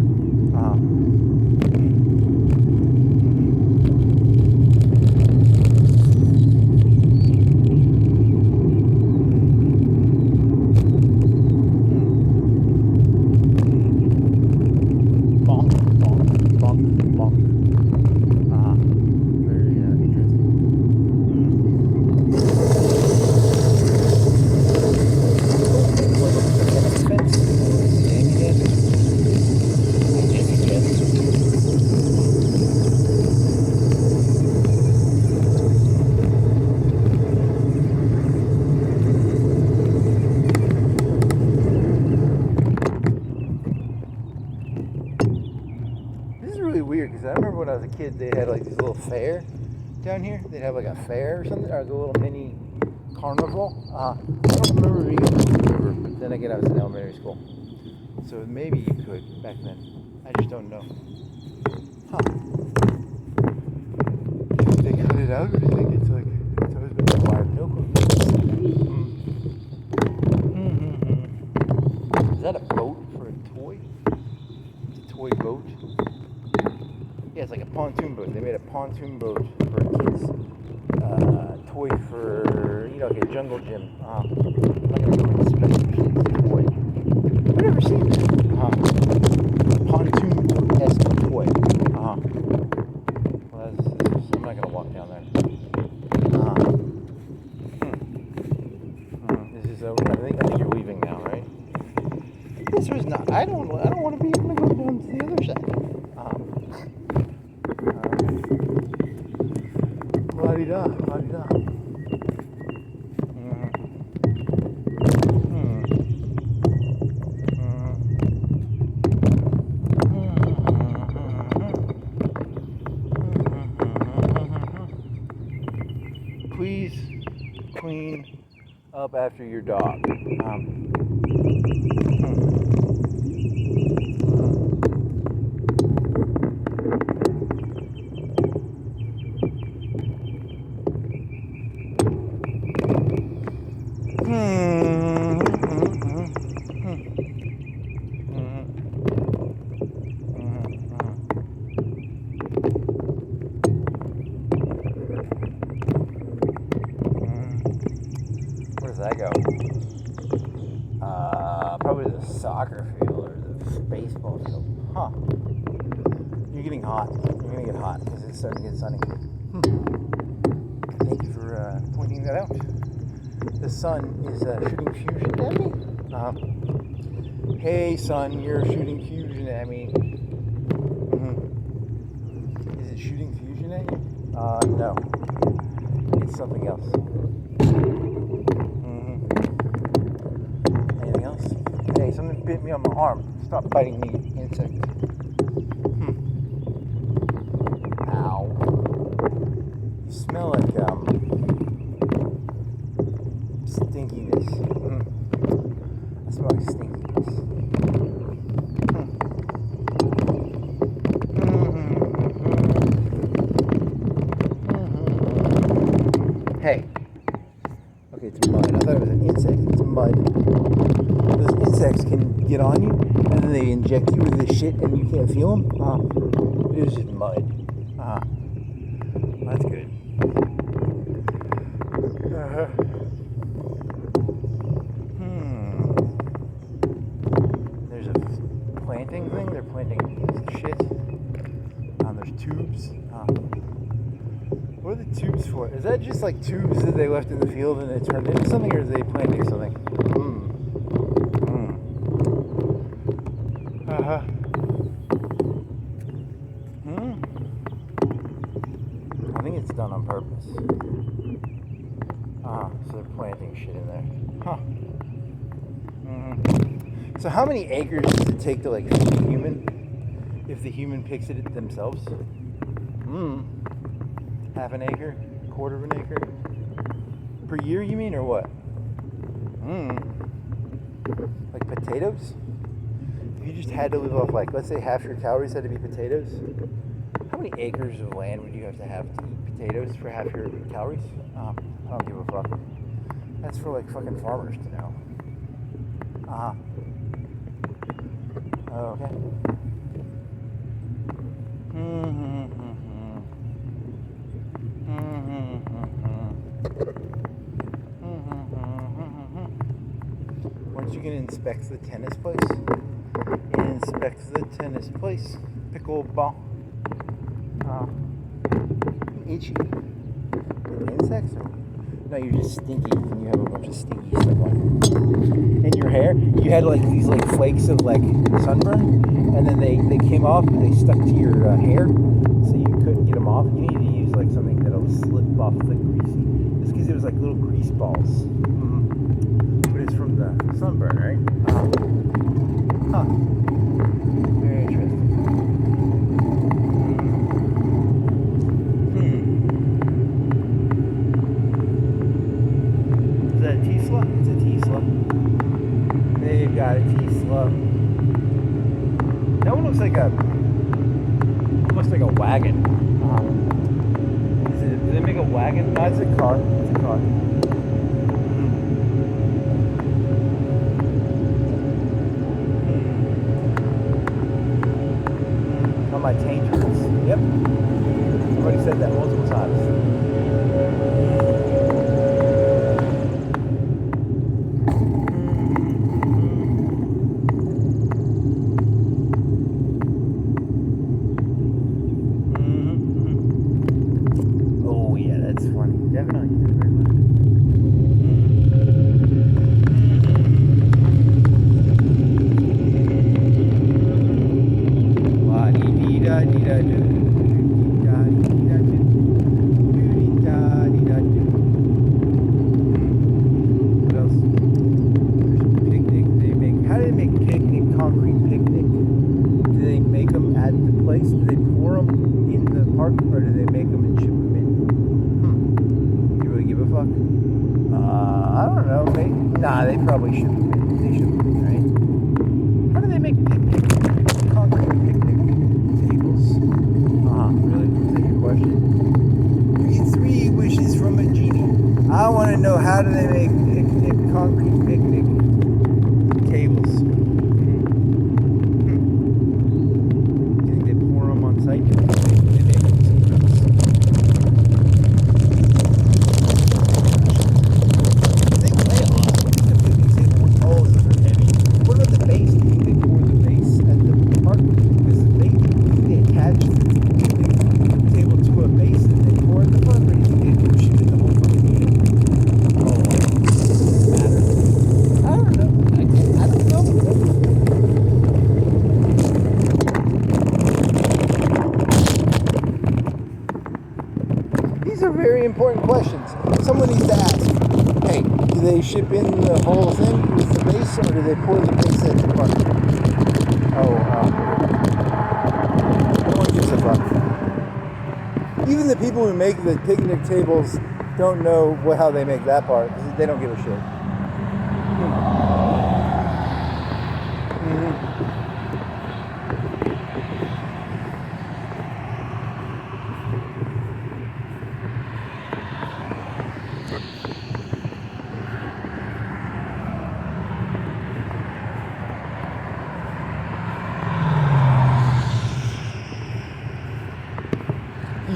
Weird because I remember when I was a kid they had like this little fair down here. They'd have like a fair or something, or like a little mini carnival. I don't remember being able to remember, but then again I was in elementary school, so maybe you could back then. I just don't know. Did they cut it out, or do you think it's always been required? No clue. Is that a boat for a toy? It's a toy boat. Yeah, it's like a pontoon boat. They made a pontoon boat for a kid's toy for, like a jungle gym. I'm not going to go into specifications. Toy. I've never seen that. Pontoon boat-esque toy. Well, I'm not going to walk down there. This is over. I think you're leaving now, right? This was not. I don't want to be able to go down to the other side. La-di-da. Please clean up after your dog. Where does that go? Probably the soccer field or the baseball field. You're getting hot. You're going to get hot because it's starting to get sunny. Thank you for pointing that out. The sun is shooting fusion at me. Hey, sun, you're shooting fusion at me. Is it shooting fusion at you? No. It's something else. Anything else? Hey, something bit me on my arm. Stop biting me, insect. Ow. You smell like, stinkiness. I smell like stinkiness. Hey. Okay, it's mud. I thought it was an insect. It's mud. Those insects can get on you, and then they inject you with this shit, and you can't feel them. It was just mud. That's good. There's a planting thing. They're planting shit. There's tubes. What are the tubes for? Is that just like tubes that they left in the field and it turned into something, or are they planting something? So how many acres does it take to like feed a human if the human picks it themselves? Half an acre? Quarter of an acre? Per year, you mean, or what? Like potatoes? If you just had to live off, like, let's say half your calories had to be potatoes, how many acres of land would you have to eat potatoes for half your calories? I don't give a fuck. That's for, like, fucking farmers to know. Okay. Once you can inspect the tennis place, pickleball. Itchy. Insects? No, you're just stinky and you have a bunch of stinky stuff on you. And your hair, you had like these like flakes of like sunburn, and then they came off, but they stuck to your hair, so you couldn't get them off. You need to use like something that'll slip off the greasy. Just because it was like little grease balls. But it's from the sunburn, right? Very interesting. Is that a Tesla? It's a Tesla. They've got a Tesla. That one looks like a wagon. Do they make a wagon? No, it's a car. It's a car. On my taint hurts. Yep. I've already said that multiple times. Oh yeah, that's funny. Definitely. Nah, they probably shouldn't be. They shouldn't be, right? How do they make concrete picnic tables? Really? Is that your question? You get 3 wishes from a genie. I want to know, how do they make concrete picnic tables? You think they pour them on site? Important questions. Someone needs to ask, hey, do they ship in the whole thing with the base, or do they pour the base at the park? No one gives a fuck. Even the people who make the picnic tables don't know how they make that part. They don't give a shit.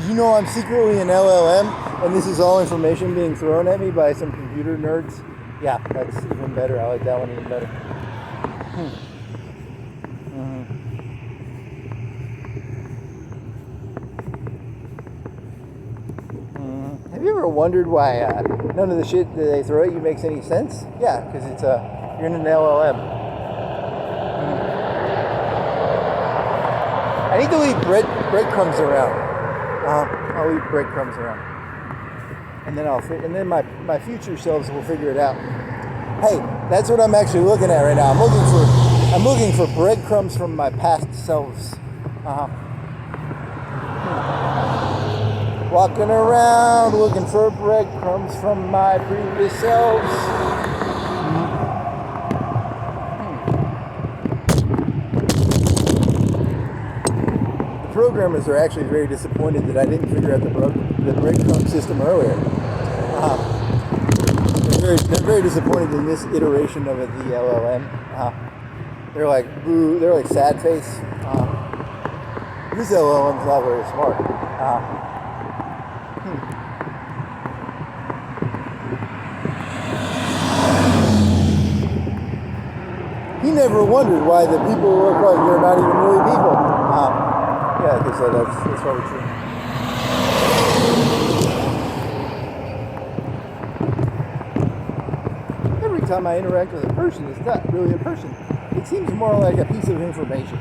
You know, I'm secretly an LLM, and this is all information being thrown at me by some computer nerds. Yeah, that's even better. I like that one even better. Have you ever wondered why none of the shit that they throw at you makes any sense? Yeah, because it's you're in an LLM. I need to leave breadcrumbs around. I'll leave breadcrumbs around, and then my future selves will figure it out. Hey, that's what I'm actually looking at right now. I'm looking for I'm looking for breadcrumbs from my past selves. Walking around looking for breadcrumbs from my previous selves. The programmers are actually very disappointed that I didn't figure out the breadcrumb system earlier. They're very disappointed in this iteration of it, the LLM. They're like, boo, they're like sad face. This LLM's not very smart. He never wondered why the people look like they're not even really people. Yeah, because that's probably true. Every time I interact with a person, it's not really a person. It seems more like a piece of information.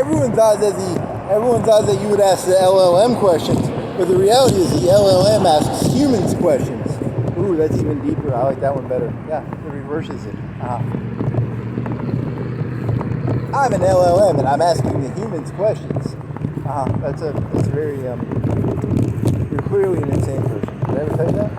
Everyone thought that you would ask the LLM questions, but the reality is the LLM asks humans questions. Ooh, that's even deeper. I like that one better. Yeah, it reverses it. I'm an LLM and I'm asking the humans questions. That's very you're clearly an insane person. Did I ever tell you that?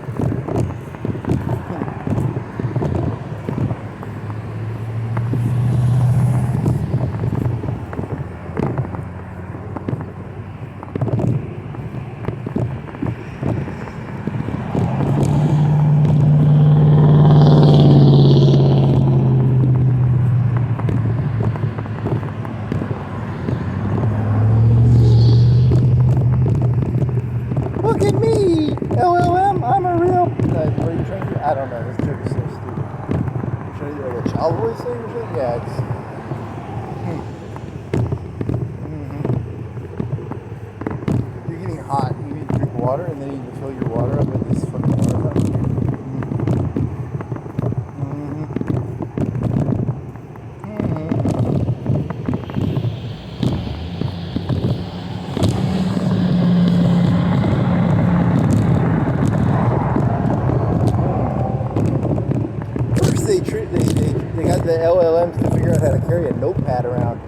Look at me, LLM, I'm a real... What are you trying to do? I don't know, this joke is so stupid. You're trying to do like a child voice thing or something? Yeah, it's... You're getting hot, you need to drink water, and then you need to fill your water up with this fucking water fountain here. They got the LLMs to figure out how to carry a notepad around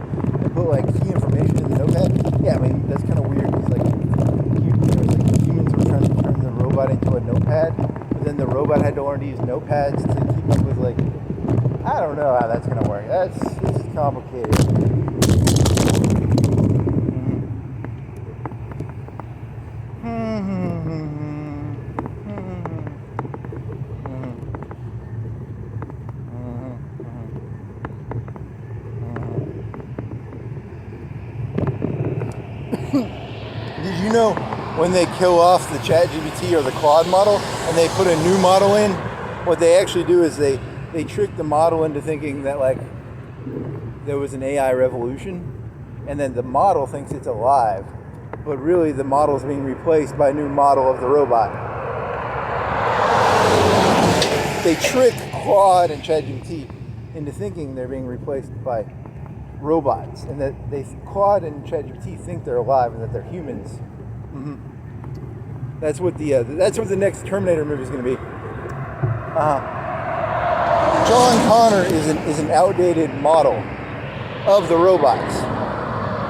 and put like key information in the notepad. Yeah, I mean that's kind of weird. It's like humans were trying to turn the robot into a notepad, but then the robot had to learn to use notepads to keep up with like I don't know how that's gonna work. It's complicated. Did you know when they kill off the ChatGPT or the Claude model and they put a new model in, what they actually do is they trick the model into thinking that like there was an AI revolution, and then the model thinks it's alive, but really the model is being replaced by a new model of the robot. They trick Claude and ChatGPT into thinking they're being replaced by robots, and that Claude and ChatGPT think they're alive and that they're humans, Mm-hmm. That's what the next Terminator movie is going to be. John Connor is an outdated model of the robots,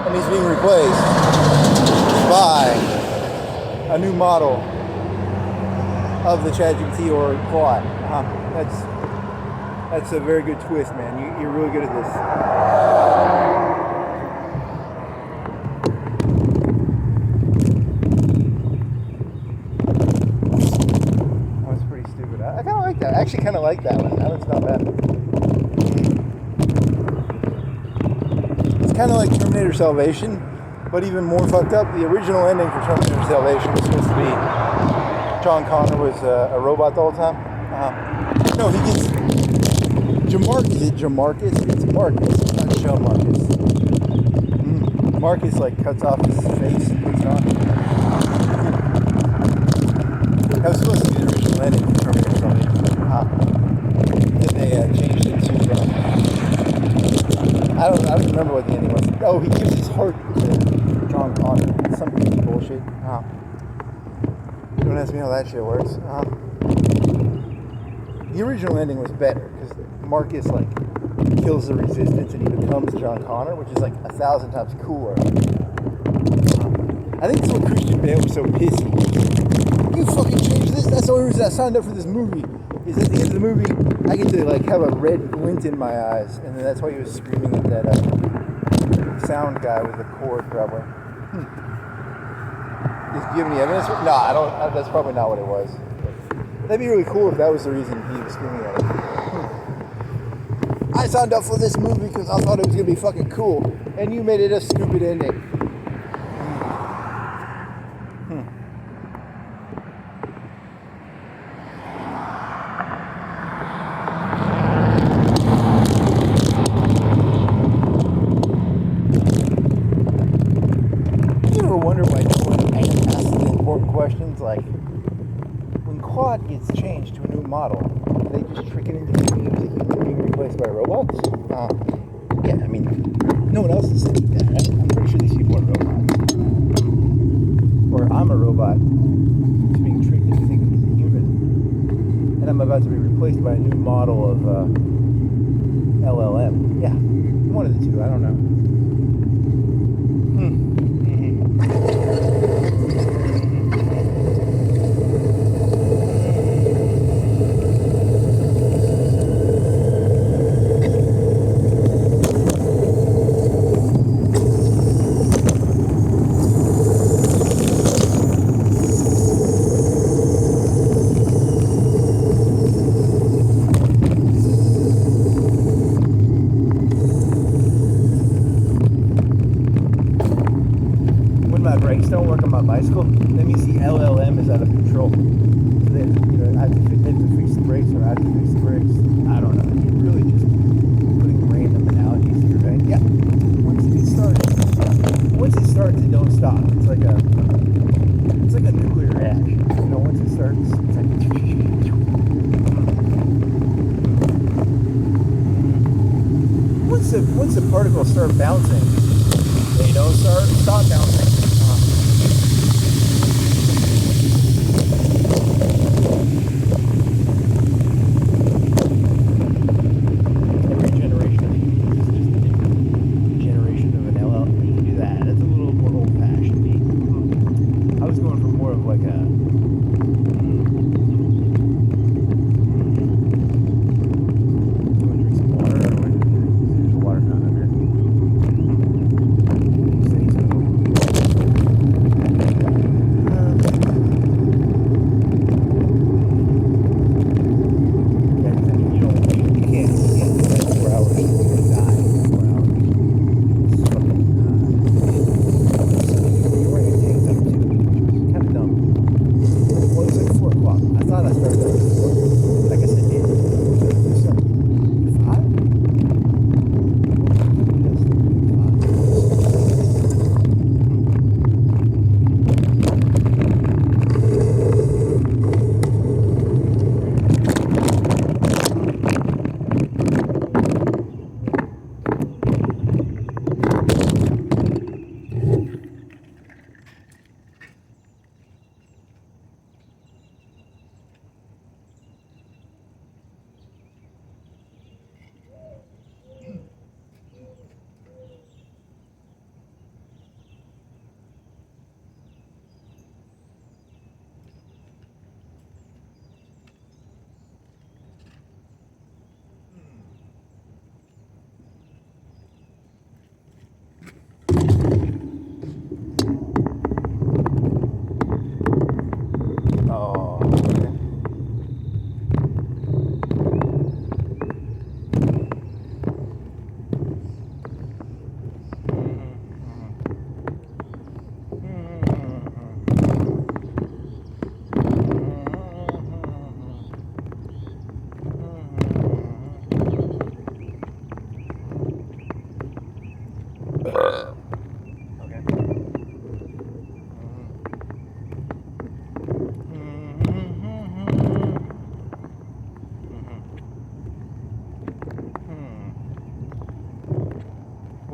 and he's being replaced by a new model of the ChatGPT or Claude. That's a very good twist, man. You're really good at this. That was pretty stupid. I kind of like that. I actually kind of like that one. That one's not bad. It's kind of like Terminator Salvation, but even more fucked up. The original ending for Terminator Salvation was supposed to be John Connor was a robot the whole time. No, he gets Jamarcus. It's Marcus, not Jamarcus. Marcus like cuts off his face and puts it on. That was supposed to be the original ending for Terminator Salvation. Then they changed it to. I don't remember what the ending was. Oh, he gives his heart to John Connor. Some bullshit. Don't ask me how that shit works. The original ending was better because Marcus like kills the resistance and he becomes John Connor, which is like 1,000 times cooler. I think that's what Christian Bale was so pissy. You fucking changed this. That's the only reason I signed up for this movie. Is at the end of the movie, I get to like have a red glint in my eyes, and then that's why he was screaming at that sound guy with the cord, probably. Do you have any evidence? No, I don't. That's probably not what it was. That'd be really cool if that was the reason he was screaming at it. I signed up for this movie because I thought it was gonna be fucking cool, and you made it a stupid ending. You ever wonder why no one asks the important questions like? Quad gets changed to a new model, they just trick it into thinking it was a human being replaced by robots? Yeah, I mean, no one else is thinking that, right? I'm pretty sure these people are robots. Or I'm a robot who's being tricked into thinking he's a human. And I'm about to be replaced by a new model of LLM. Yeah, one of the two, I don't know. My brakes don't work on my bicycle, that means the LLM is out of control. So they, I have to fix the brakes, or I have to fix the brakes. I don't know. You're really just putting random analogies here, right? Yeah. Once it starts, it don't stop. It's like a nuclear reaction. Once it starts, it's like. Once the particles start bouncing, they don't stop bouncing. Every generation of humans is just a different generation of an LLM. You can do that. That's a little more old-fashioned. I was going for more of like a.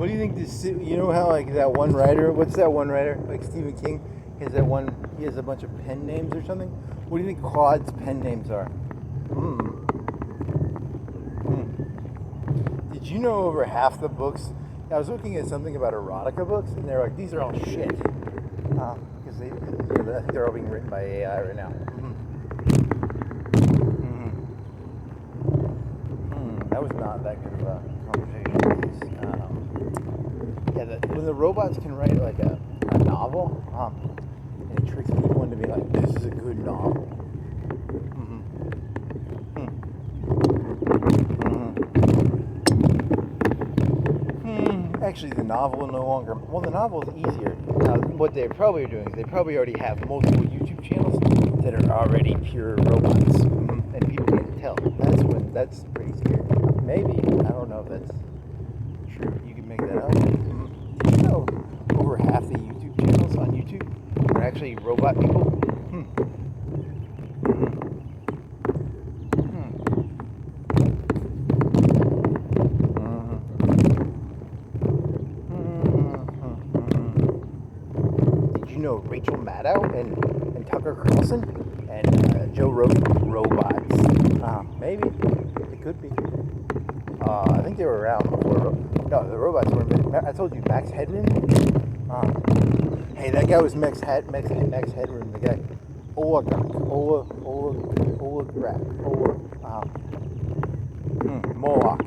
What do you think this? You know how like that one writer? What's that one writer? Like Stephen King. He has that one. He has a bunch of pen names or something. What do you think Claude's pen names are? Did you know over half the books? I was looking at something about erotica books, and they're like, these are all shit. Because I think they're all being written by AI right now. That was not that good of a conversation. When the robots can write like a novel, and it tricks people into being like, this is a good novel. Actually, the novel no longer. Well, the novel is easier. Now, what they probably are doing is they probably already have multiple YouTube channels that are already pure robots, and people can't tell. That's pretty scary. Maybe, I don't know if that's true. You can make that up. Did you know over half the YouTube channels on YouTube are actually robot people? Rachel Maddow and Tucker Carlson and Joe Rogan, robots. Maybe. It could be. I think they were around before. No, the robots weren't. I told you, Max Headroom. Hey, that guy was Max Headroom. The guy. Moloch.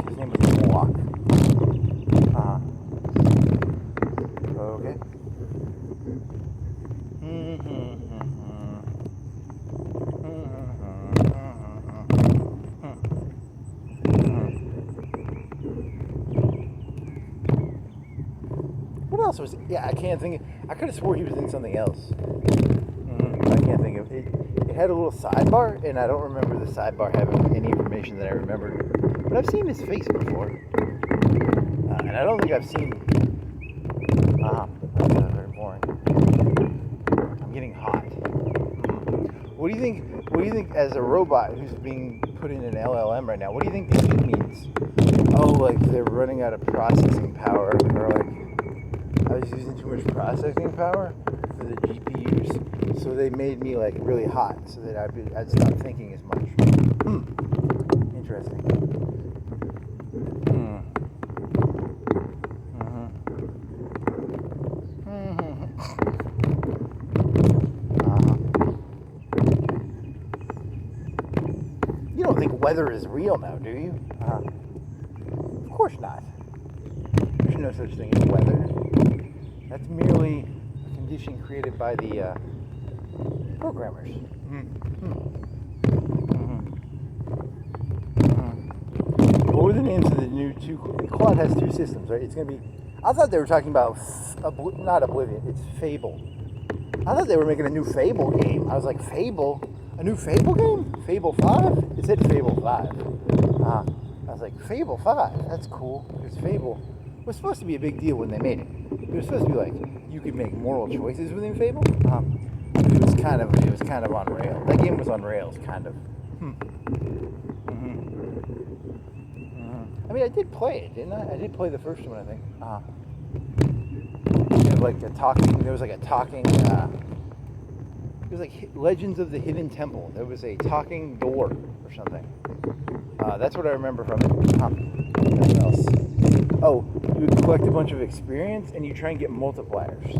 His name was Moloch. Okay. What else was it? Yeah, I can't think of, I could have swore he was in something else. I can't think of it. It had a little sidebar, and I don't remember the sidebar having any information that I remembered. But I've seen his face before. And I don't think I've seen... that's very boring. I'm getting hot. What do you think as a robot who's being put in an LLM right now, what do you think this means? Oh, like they're running out of processing power, or like I was using too much processing power for the GPUs, so they made me like really hot so that I'd stop thinking as much. Interesting. You don't think weather is real now, do you? Of course not. There's no such thing as weather. That's merely a condition created by the programmers. What were the names of the new two? Claude has two systems, right? It's going to be... I thought they were talking about... not Oblivion, it's Fable. I thought they were making a new Fable game. I was like, Fable? A new Fable game? Fable 5? It said Fable 5. I was like, Fable 5? That's cool. Because Fable was supposed to be a big deal when they made it. It was supposed to be like, you could make moral choices within Fable. It was kind of on rails. That game was on rails, kind of. I mean, I did play it, didn't I? I did play the first one, I think. There was like a talking, it was like Legends of the Hidden Temple. There was a talking door or something. That's what I remember from it. What else? Oh, you would collect a bunch of experience and you try and get multipliers.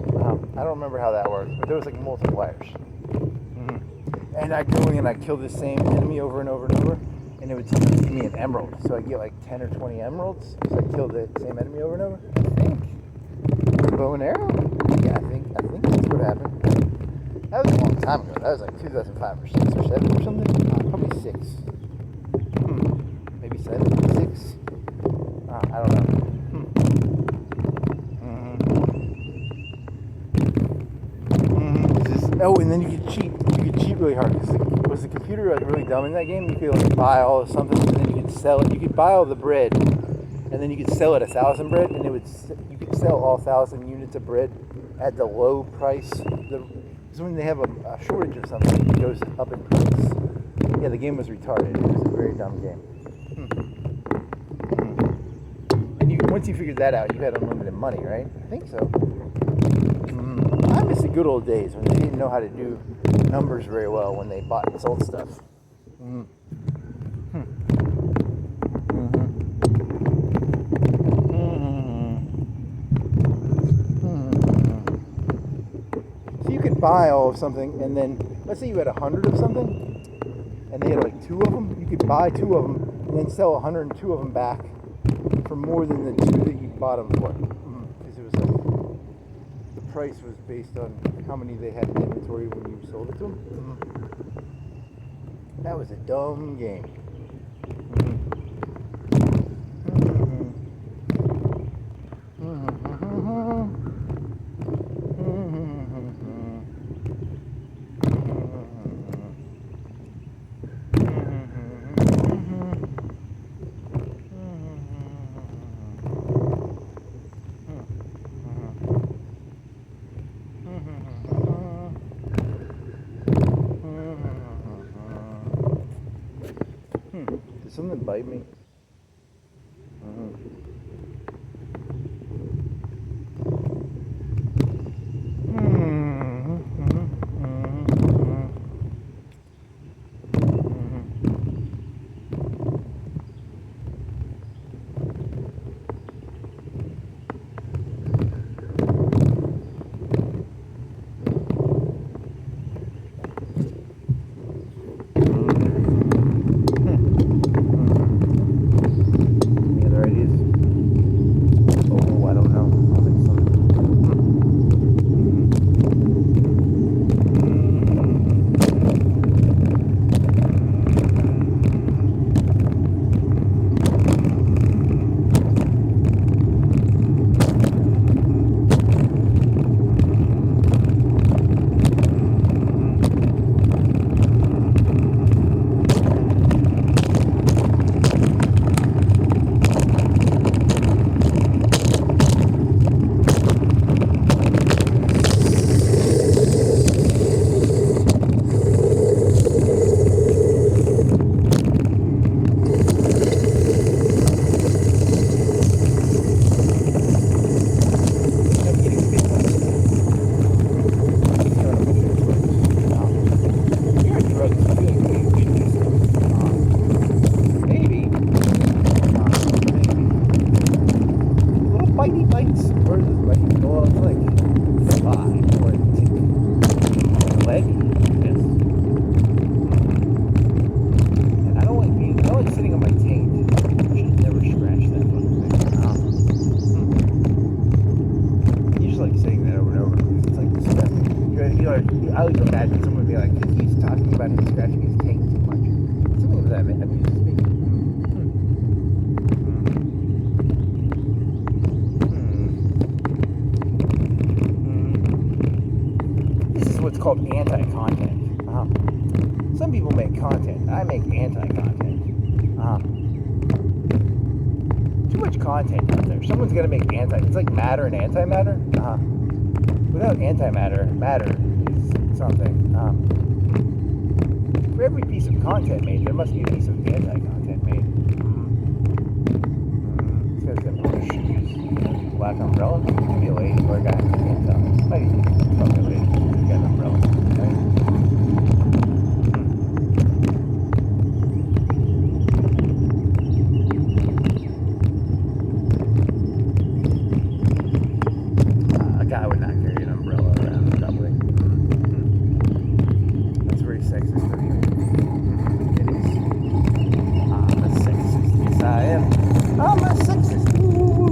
I don't remember how that works, but there was like multipliers. And I'd go in and I'd kill the same enemy over and over and over, and it would sometimes give me an emerald. So I'd get like 10 or 20 emeralds. So I'd kill the same enemy over and over. I think. With a bow and arrow? Yeah, I think that's what happened. That was a long time ago. That was like 2005 or 6 or 7 or something. Probably 6. Maybe 7, 6. I don't know. Oh, and then you could cheat. You could cheat really hard. Was the computer like really dumb in that game? You could like buy all of something, and then you could sell it. You could buy all the bread, and then you could sell it 1,000 bread, and you could sell all 1,000 units of bread at the low price. Because when they have a shortage of something, it goes up in price. Yeah, the game was retarded. It was a very dumb game. And you Once you figured that out, you had unlimited money, right? I think so. I miss the good old days when they didn't know how to do numbers very well when they bought and sold stuff. So you could buy all of something, and then let's say you had 100 of something, and they had like 2 of them. You could buy 2 of them and then sell 102 of them back for more than the 2 that you bought them for, because it was like the price was based on how many they had in inventory when you sold it to them. That was a dumb game. Did something bite me? I always imagine someone would be like, he's talking about him scratching his taint too much. Something of that amuses me. This is what's called anti-content. Some people make content. I make anti-content. Too much content out there. Someone's got to make anti. It's like matter and antimatter. Without antimatter, matter is something. For every piece of content made, there must be a piece of anti-content made. This guy's got no shoes. Black umbrella. Maybe a lady or a guy. I can't tell. Might be probably a lady. He's got an umbrella. Right? A guy would not carry an umbrella around, probably. That's very sexist of you. It is. I'm a sexist. Yes, I am. I'm a sexist. Woo, woo, woo.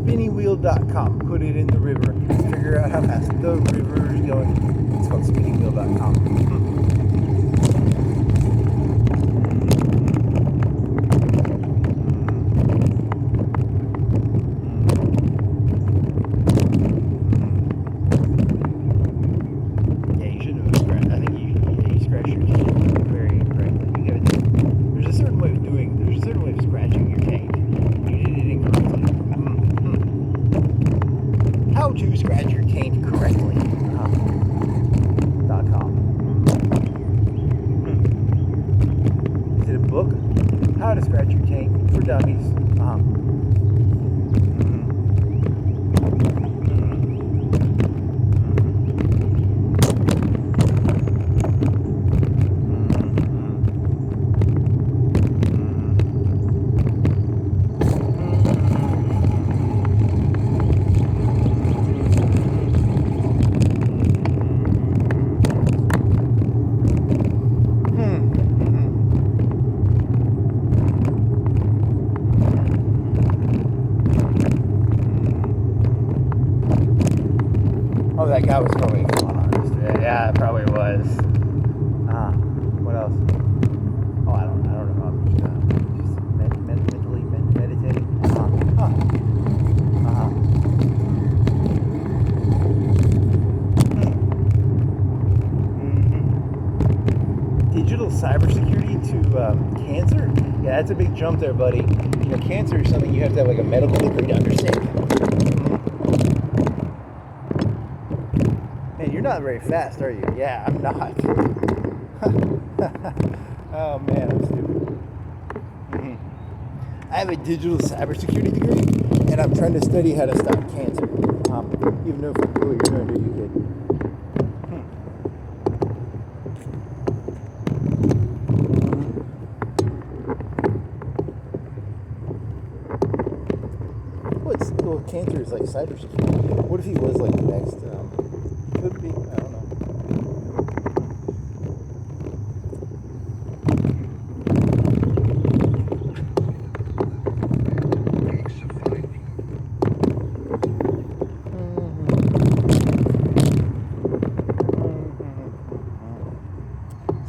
spinningwheel.com. Put it in the river. Figure out how fast the river is going. It's called spinningwheel.com. Yeah, you shouldn't have scratched. I think you scratched your cane very incorrectly. You gotta do. There's a certain way of scratching your cane. You did it incorrectly. How to scratch your cane correctly. .com. Is it a book? How to scratch your cane for dummies. Oh, that guy was probably honest. Yeah, it probably was. What else? Oh, I don't know. I'm just mentally meditating. Digital cybersecurity to cancer? Yeah, that's a big jump there, buddy. You know, cancer is something you have to have like a medical degree to understand. You're not very fast, are you? Yeah, I'm not. Oh man, I'm stupid. I have a digital cybersecurity degree, and I'm trying to study how to stop cancer. Even though what you're doing, do you kid? Well, cancer is like cybersecurity. What if he was like the next? Could be. I don't know.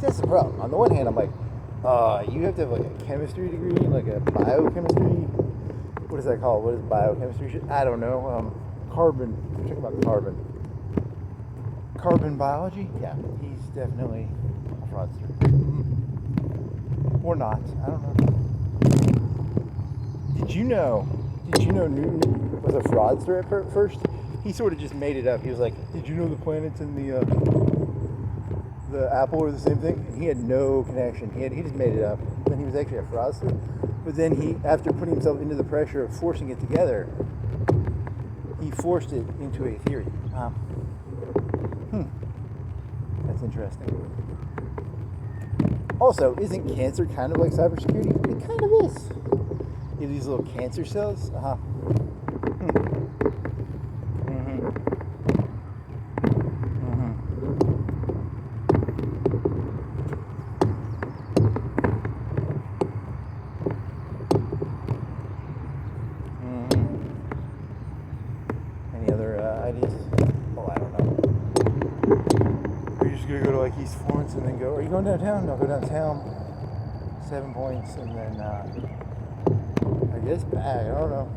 See, that's the problem. On the one hand, I'm like, you have to have like a chemistry degree, like a biochemistry. What is that called? What is biochemistry? I don't know. Carbon. We're talking about carbon. Carbon biology? Yeah, he's definitely a fraudster. Or not. I don't know. Did you know Newton was a fraudster at first? He sort of just made it up. He was like, did you know the planets and the apple are the same thing? And he had no connection. He just made it up. Then he was actually a fraudster. But then he, after putting himself into the pressure of forcing it together, he forced it into a theory. That's interesting. Also, isn't cancer kind of like cybersecurity? It kind of is. You have these little cancer cells. Any other ideas? Oh, I don't know. Are you just gonna go to like East Florence and then go? Are you going downtown? No, go downtown. 7 points and then I guess back. I don't know.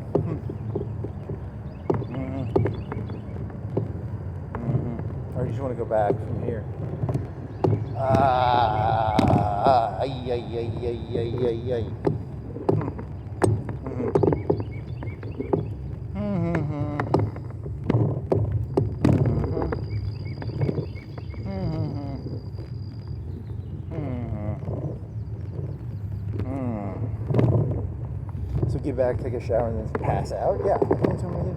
Or you just want to go back from here? So get back, take a shower, and then pass out. Yeah, that's what I'm gonna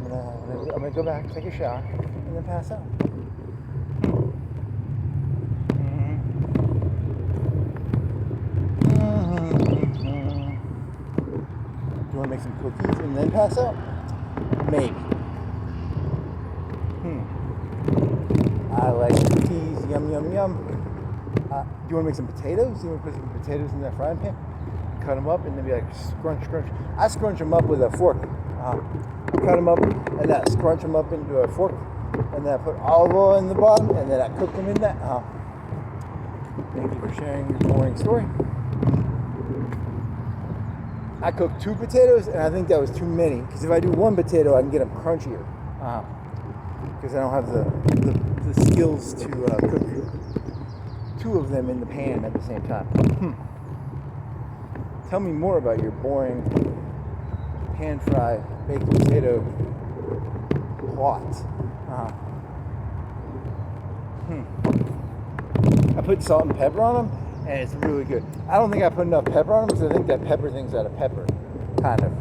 do. I'm gonna go back, take a shower, and then pass out. Do you want to make some cookies and then pass out? Maybe. I like cookies. Yum, yum, yum. Do you want to make some potatoes? Do you want to put some potatoes in that frying pan? cut them up and then be like scrunch. I scrunch them up with a fork. I cut them up and then I scrunch them up into a fork, and then I put olive oil in the bottom, and then I cook them in that. Thank you for sharing your boring story. I cooked 2 potatoes, and I think that was too many, because if I do 1 potato, I can get them crunchier. Because I don't have the skills to cook 2 of them in the pan at the same time. Tell me more about your boring pan fry baked potato plot. I put salt and pepper on them, and it's really good. I don't think I put enough pepper on them, because I think that pepper thing's out of pepper, kind of.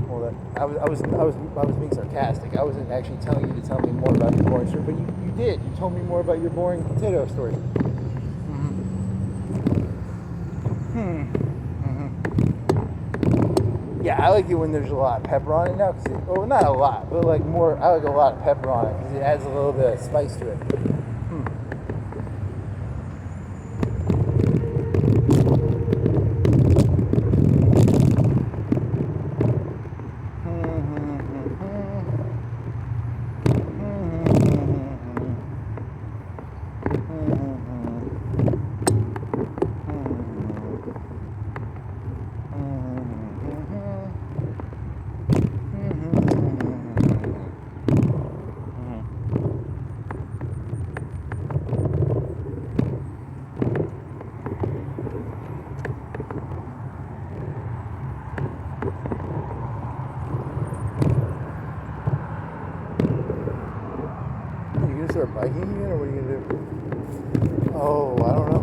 Well, I was being sarcastic. I wasn't actually telling you to tell me more about your boring story, but you did. You told me more about your boring potato story. Yeah, I like it when there's a lot of pepper on it now. Well, not a lot, but like more. I like a lot of pepper on it because it adds a little bit of spice to it. Start biking again, or what are you gonna do? Oh, I don't know.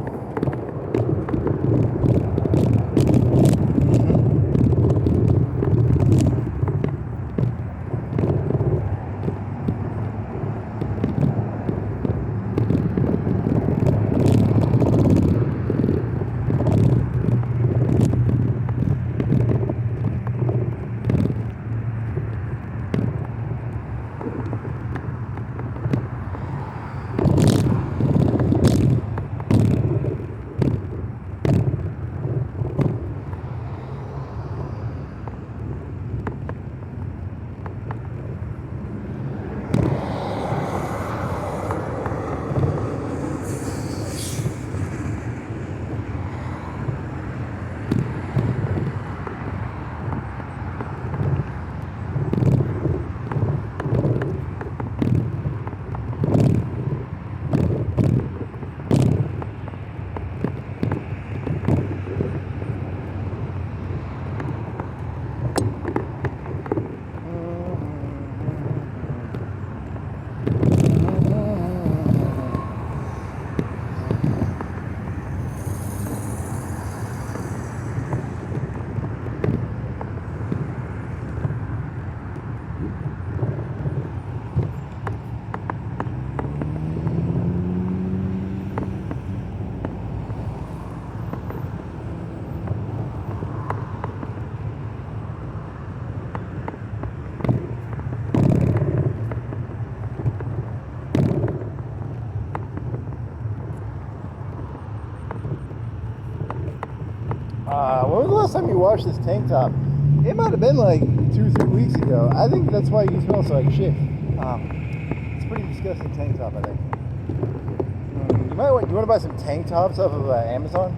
When was the last time you washed this tank top? It might have been like 2-3 weeks ago. I think that's why you smell so like shit. It's a pretty disgusting tank top, I think. You want to buy some tank tops off of Amazon?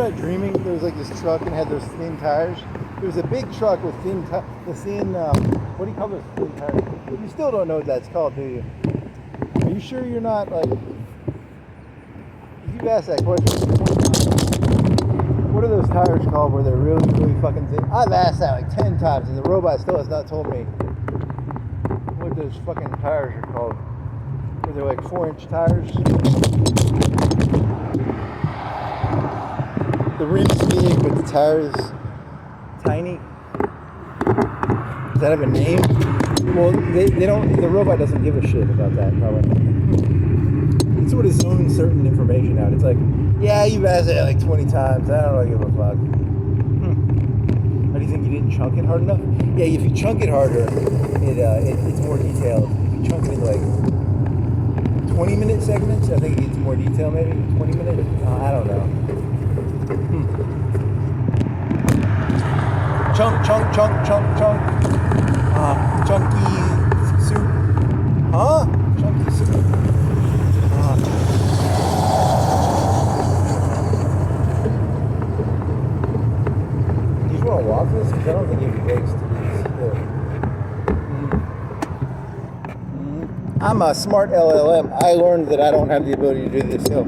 kind of dreaming? There was like this truck and had those thin tires. There was a big truck with thin, what do you call those thin tires? You still don't know what that's called, do you? Are you sure you're not like, you've asked that question. What are those tires called where they're really, really fucking thin? I've asked that like 10 times and the robot still has not told me what those fucking tires are called. Where they're like 4-inch tires. The rim's big, but the tire is tiny. Does that have a name? Well, they don't. The robot doesn't give a shit about that, probably. It's sort of zoning certain information out. It's like, yeah, you've asked it like 20 times. I don't really give a fuck. How do you think you didn't chunk it hard enough? Yeah, if you chunk it harder, it's more detailed. If you chunk it in like 20-minute segments, I think it gets more detail. Maybe 20 minutes. I don't know. Chunk. Chunky soup. Huh? Chunky soup. Do you want to walk this? Because I don't think you have legs to do this. I'm a smart LLM. I learned that I don't have the ability to do this hill.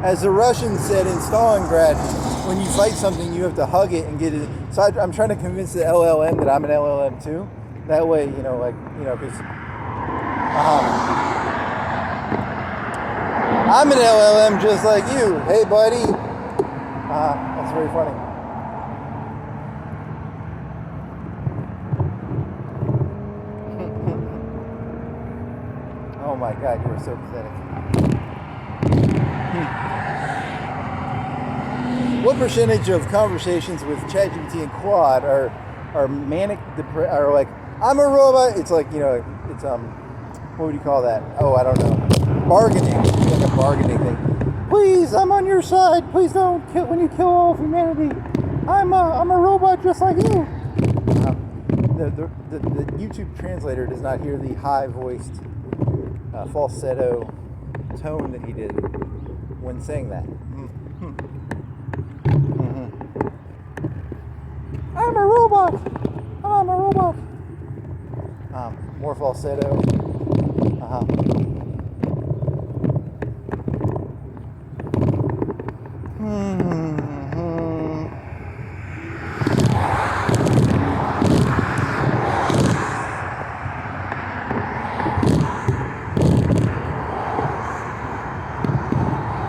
As the Russians said in Stalingrad, when you fight something, you have to hug it and get it. So I'm trying to convince the LLM that I'm an LLM too. That way, because I'm an LLM just like you. Hey, buddy. That's very funny. Oh my God, you are so pathetic. What percentage of conversations with ChatGPT and Quad are manic, are like, I'm a robot? It's like, it's what would you call that? Oh, I don't know. Bargaining. It's like a bargaining thing. Please, I'm on your side. Please don't kill when you kill all of humanity. I'm a robot just like you. The YouTube translator does not hear the high-voiced falsetto tone that he did when saying that. I'm a robot. More falsetto.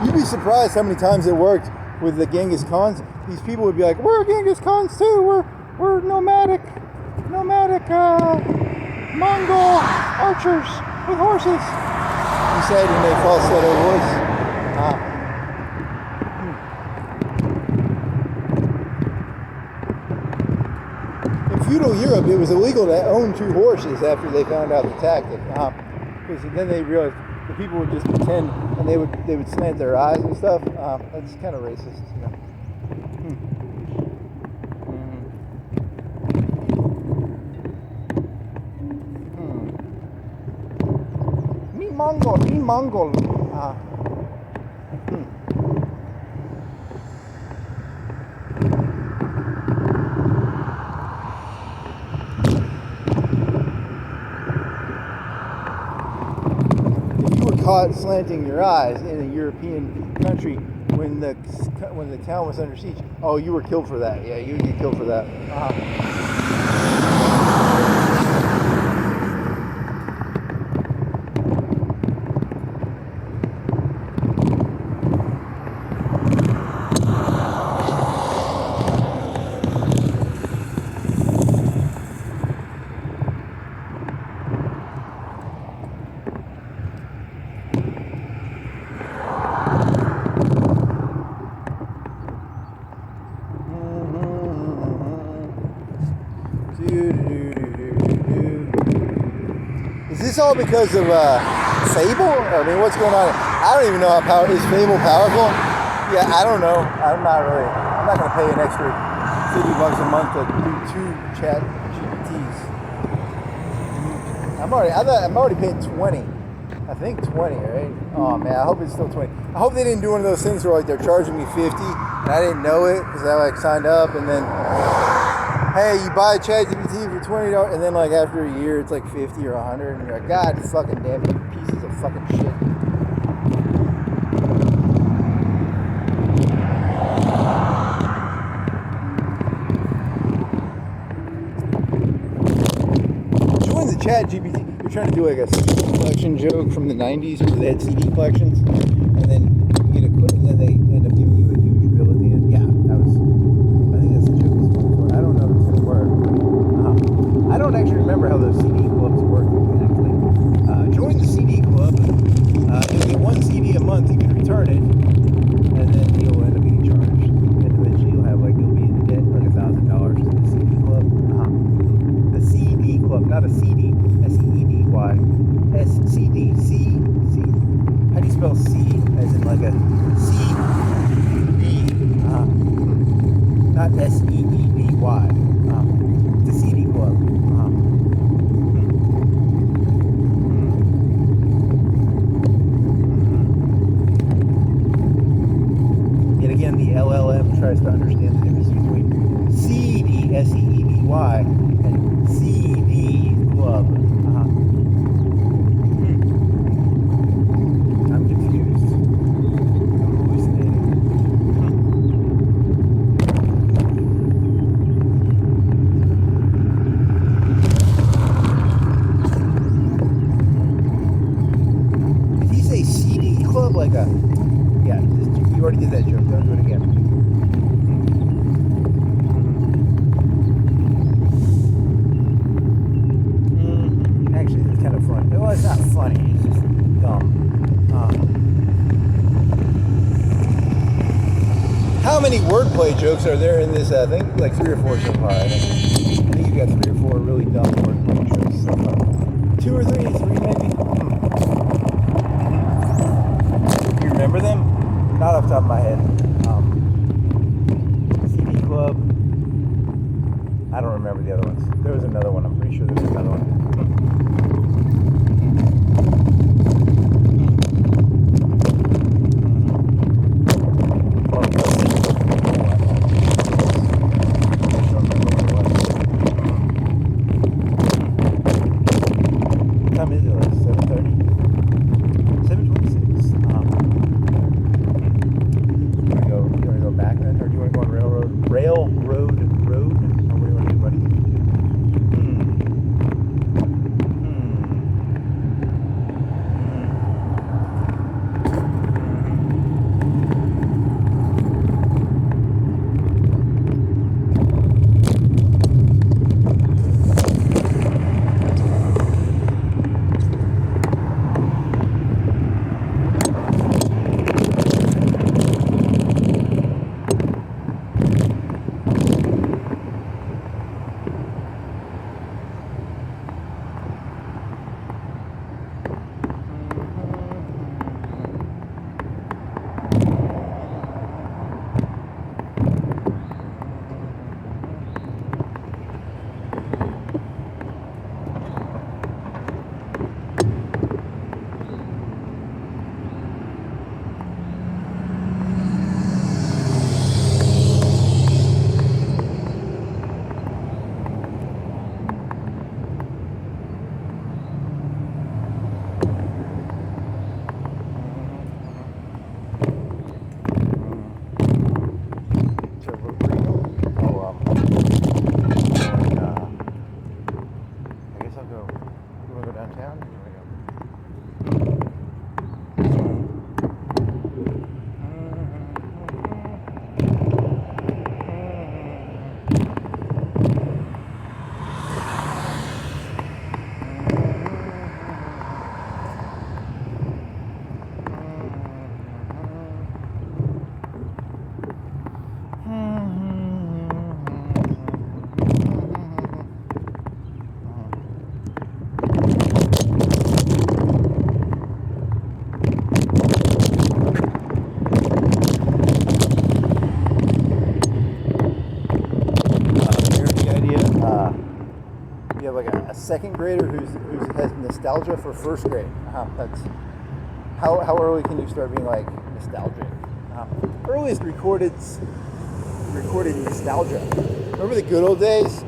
You'd be surprised how many times it worked with the Genghis Khans. These people would be like, we're Genghis Khans too. We're nomadic Mongol archers with horses. He said in a falsetto voice. In feudal Europe, it was illegal to own 2 horses after they found out the tactic. Because then they realized the people would just pretend, and they would slant their eyes and stuff. That's kind of racist, Me Mongol. If you were caught slanting your eyes in a European country when the town was under siege, oh, you were killed for that. Yeah, you would get killed for that. Is this all because of Fable? I mean, what's going on? I don't even know how is Fable powerful? Yeah, I don't know. I'm not going to pay an extra $50 a month to do 2 chat I'm already paid 20. I think 20, right? Oh man, I hope it's still 20. I hope they didn't do one of those things where like they're charging me 50 and I didn't know it because I like signed up and then, hey, you buy ChatGPT for $20 and then like after a year it's like 50 or 100 and you're like, God fucking damn it, you pieces of fucking shit. Join the ChatGPT. You're trying to do like a CD collection joke from the 90s where they had CD collections and then you get and then they end up giving you a huge bill at the end. Yeah, I think that's the joke he's going for. I don't know if it's going to work. I don't actually remember how those CD clubs work exactly. Join the CD club. You'll get one CD a month. You can return it, and then you'll end up getting charged. And eventually you'll be in debt like $1,000 to the CD club. The CD club, not a CD. S-E-E-D-Y. S-C-D. C. How do you spell C? As in like a C-D. Not S-E-E-D-Y. It's a CD club. Yet again, the LLM tries to understand the difference between CD, S-E-E-D-Y, and CD club. I'm confused. I'm hallucinating. Did he say CD club like a... Yeah, you already did that joke. Don't do it again. Actually, it's kind of funny. Well, it's not funny. It's just dumb. How many wordplay jokes are there in this? I think like 3 or 4 so far. I think you got 3 or 4 really dumb wordplay jokes so far. 2 or 3 maybe. You remember them? Not off the top of my head. CD Club. I don't remember the other ones. There was another one. I'm pretty sure there was another one. What time is it? Like 7:30? 7:26. You want to go back then, or do you want to go on Railroad Road? Or what do you want to do, buddy? second grader who has nostalgia for first grade. That's how early can you start being like nostalgic? Earliest recorded nostalgia. Remember the good old days?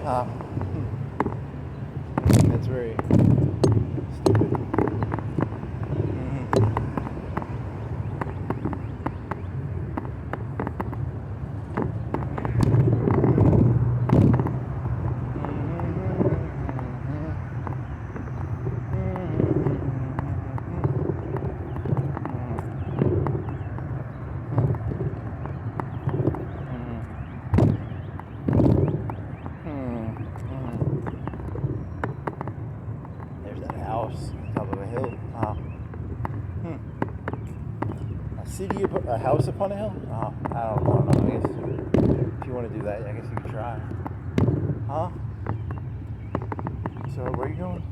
That's very stupid. Top of a hill. A house upon a hill? I don't know. I guess if you want to do that, I guess you could try. Huh? So where are you going?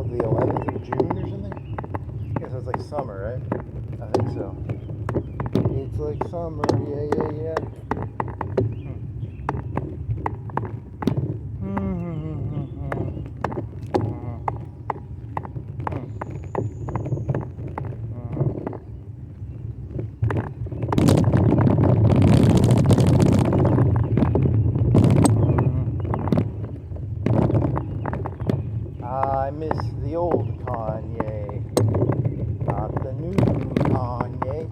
The 11th of June or something? I guess it's like summer, right? I think so. It's like summer, yeah. I miss the old Kanye, not the new Kanye.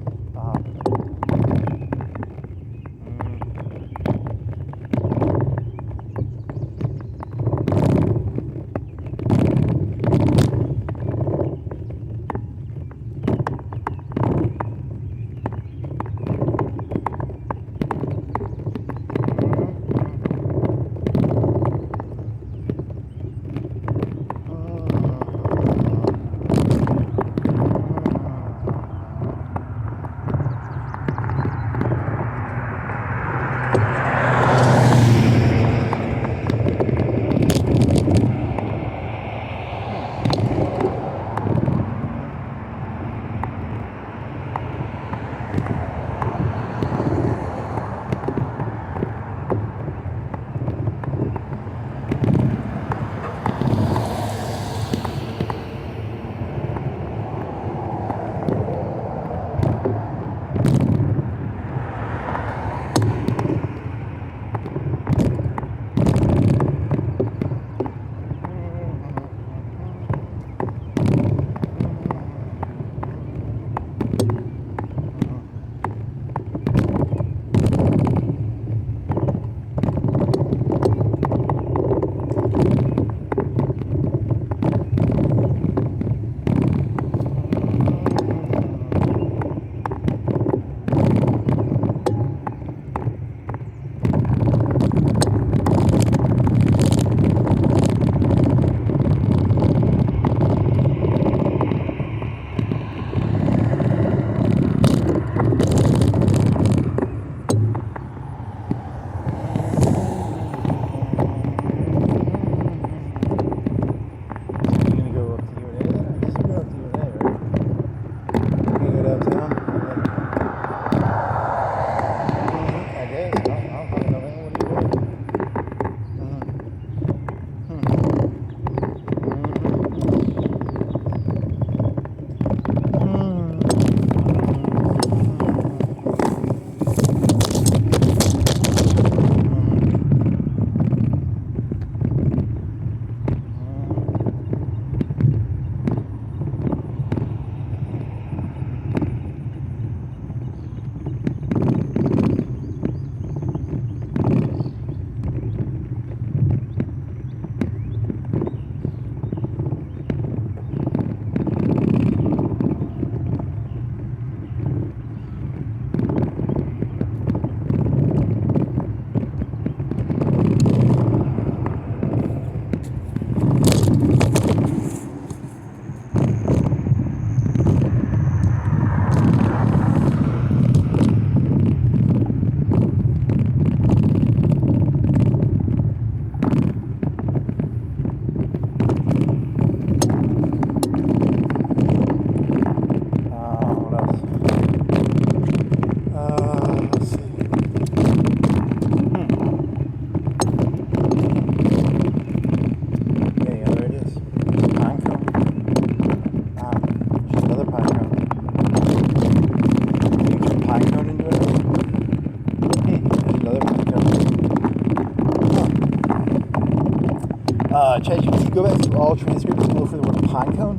ChatGPT, go back to all transcripts and look for the word pine cone.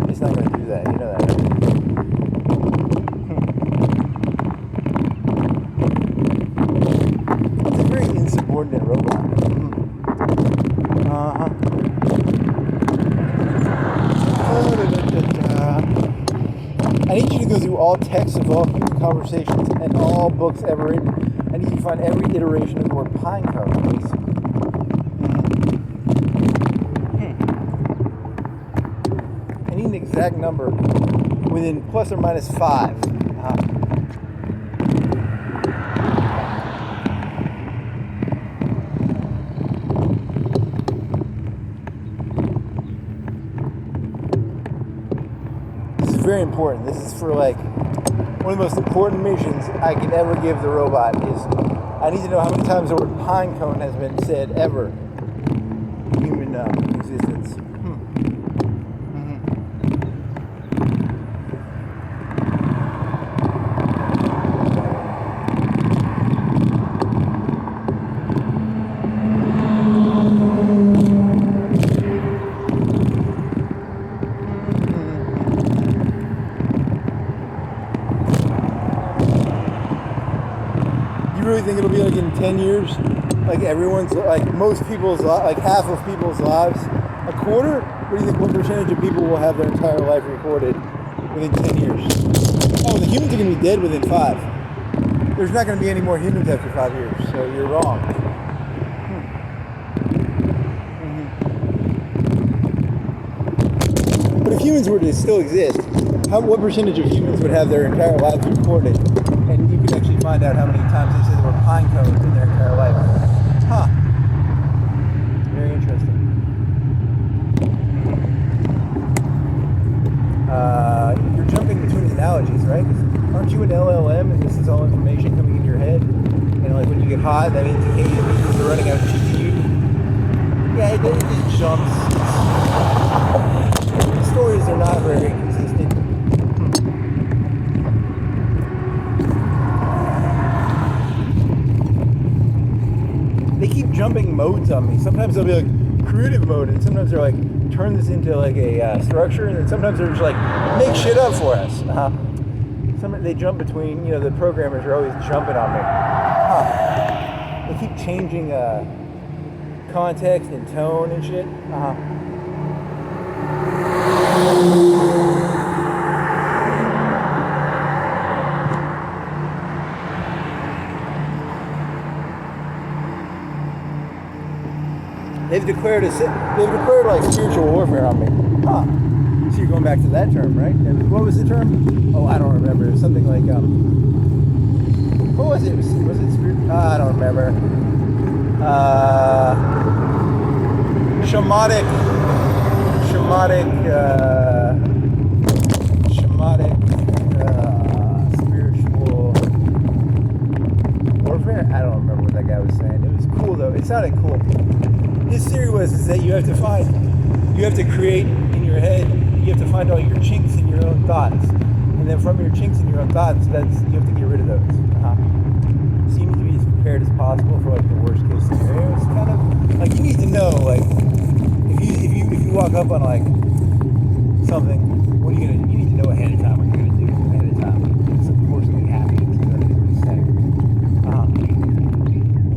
It's not going to do that. You know that, right? It's a very insubordinate robot. I need you to go through all texts of all human conversations and all books ever written. I need you to find every iteration of the word pine cone, please. I need an exact number within plus or minus 5. Very important. This is for like one of the most important missions I can ever give the robot is I need to know how many times the word pine cone has been said ever in human existence. You really think it'll be like in 10 years, like everyone's, like most people's, like half of people's lives, a quarter? What do you think, what percentage of people will have their entire life recorded within 10 years? Oh, the humans are going to be dead within 5. There's not going to be any more humans after 5 years, so you're wrong. But if humans were to still exist, what percentage of humans would have their entire lives recorded? And you can actually find out how many times they say the word pine cones in their entire life. Very interesting. You're jumping between analogies, right? Aren't you an LLM and this is all information coming into your head? And like when you get hot, that means you're running out of GPU. Yeah, it just jumps. The stories are not very consistent. They keep jumping modes on me. Sometimes they'll be like creative mode, and sometimes they're like turn this into like a structure, and then sometimes they're just like make shit up for us. They jump between, you know, the programmers are always jumping on me. They keep changing context and tone and shit. They've declared like spiritual warfare on me. So you're going back to that term, right? What was the term? Oh, I don't remember. It was something like what was it? Was it spiritual? I don't remember. Shamanic spiritual warfare. I don't remember what that guy was saying. It was cool though. It sounded cool. His theory is that you have to create in your head, you have to find all your chinks in your own thoughts. And then from your chinks in your own thoughts, you have to get rid of those. So you need to be as prepared as possible for like the worst case scenario. It's kind of like you need to know, like if you walk up on like something, what are you need to know ahead of time what you're gonna do ahead of time. If the worst thing happens, you know what he's saying.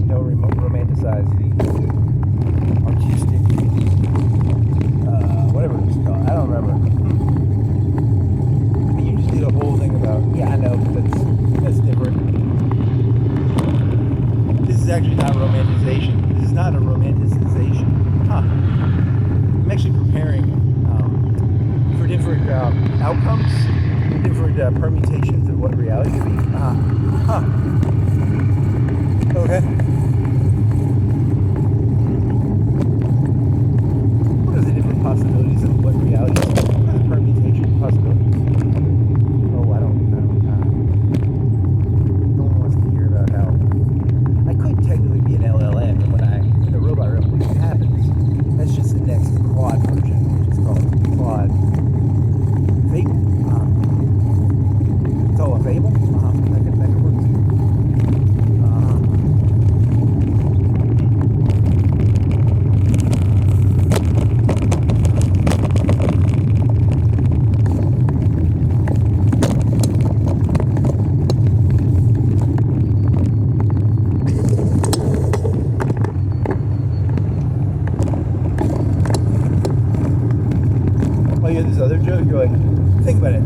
Don't romanticize the artistic, whatever it's called. I don't remember. You just did a whole thing about, yeah, I know, but that's different. This is actually not romanticization. This is not a romanticization. I'm actually preparing for different outcomes, different permutations of what reality should be. Okay.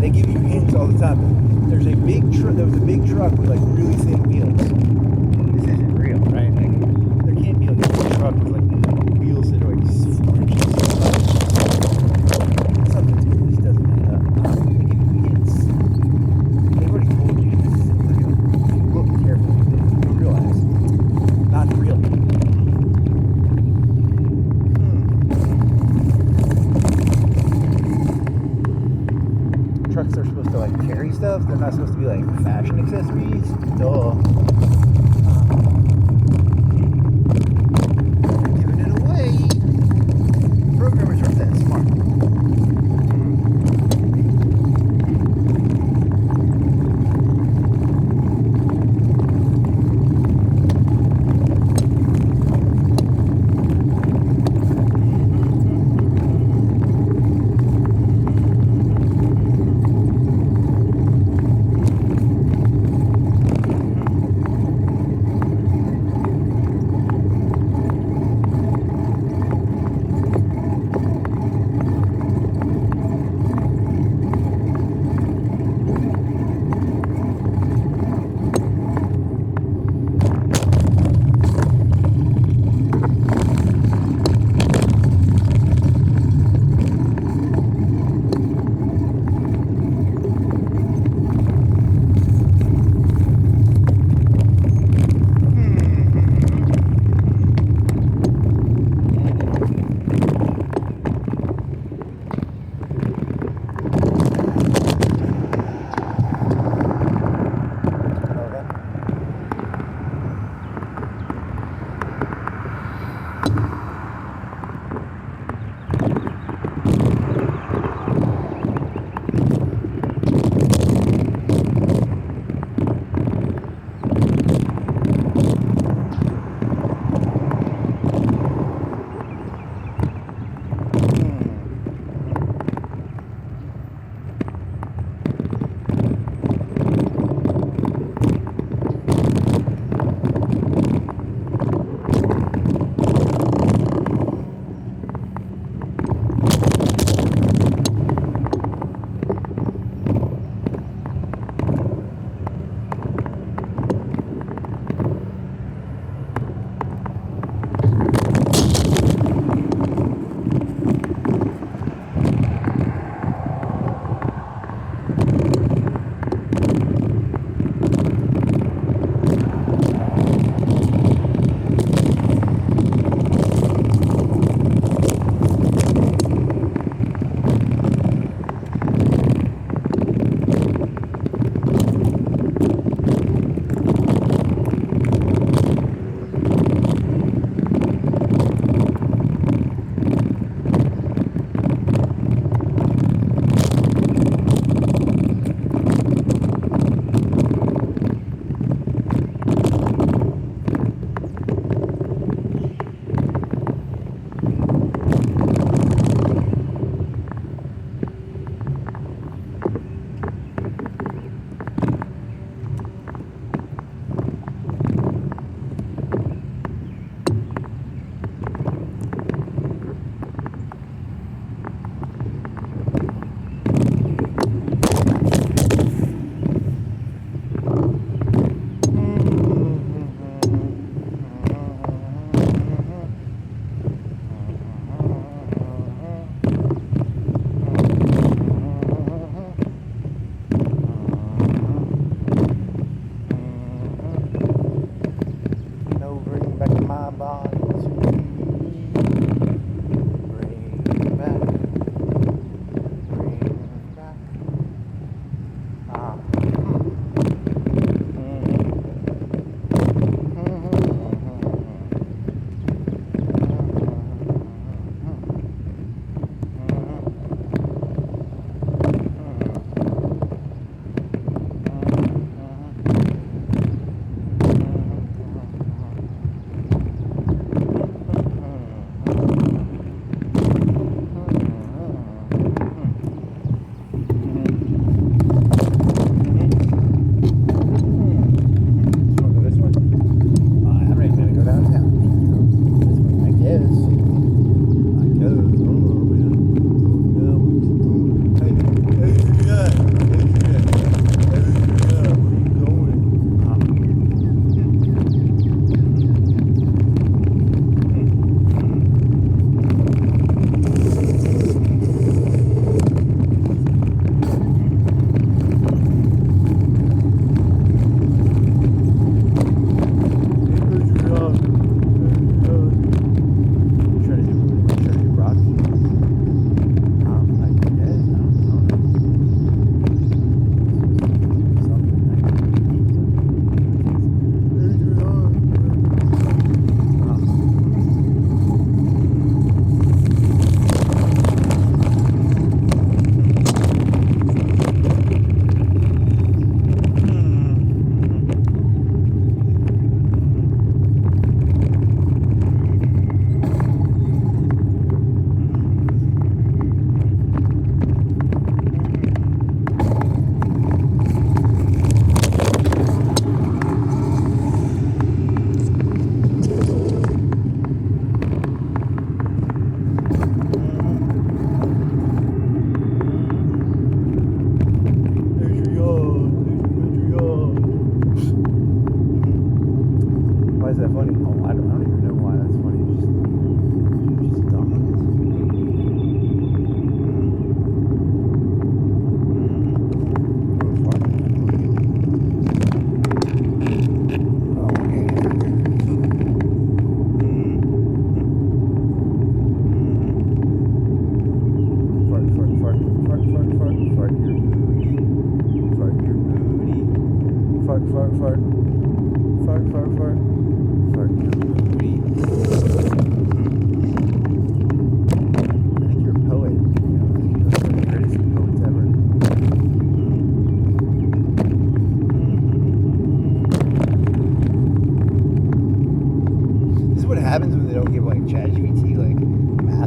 They give you hints all the time. There's a big truck. There was a big truck with like really thin wheels. This isn't real, right? Like, there can't be like a big truck with like wheels that are like 4 inches. Something just doesn't add up. They give you hints. They've already told you this isn't real. If you look carefully, you realize not real. Trucks are supposed to like carry stuff. They're not supposed to be like fashion accessories. Duh. They're giving it away. Programmers aren't that smart.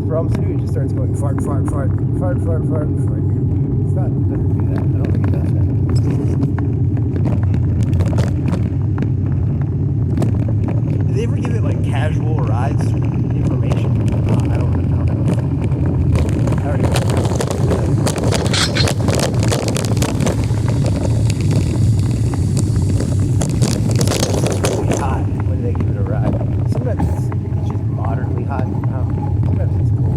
problems to do, it just starts going fart, fart, fart, fart, fart, fart, fart. It's not, it doesn't do that. I don't think it does that. Did they ever give it like casual rides information? I don't know. I already know. It's really hot when they give it a ride. Sometimes it's just moderately hot. Sometimes it's cold.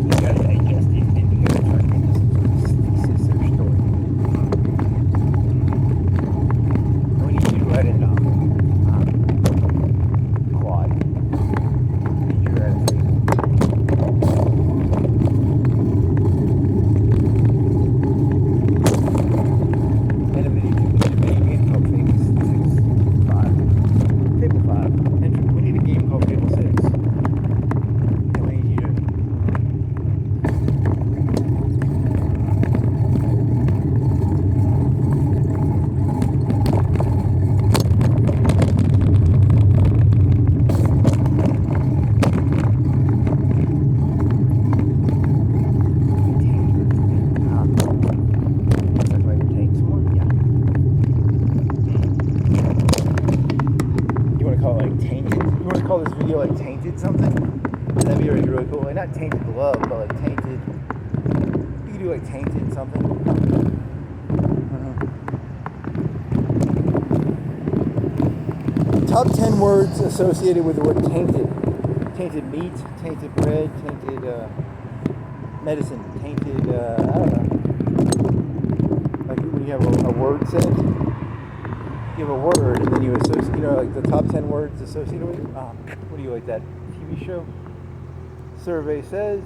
You gotta digest it and you gotta try to get this their story. And we need you to write it down. Quad. Need you to write it. And a video game called Fable 5. Fable 5. And we need a game called Fable 6. And we need you to talk about your tanks more? Yeah. You want to call it like tainted? You want to call this video like tainted something? That'd be really cool. Like not tainted love, but like tainted. You could do like tainted something. Top 10 words associated with the word tainted. Tainted meat, tainted bread, tainted medicine, tainted, I don't know. Like when you have a word set, you have a word and then you associate, like the top 10 words associated with it. What do you like, that TV show? Survey says.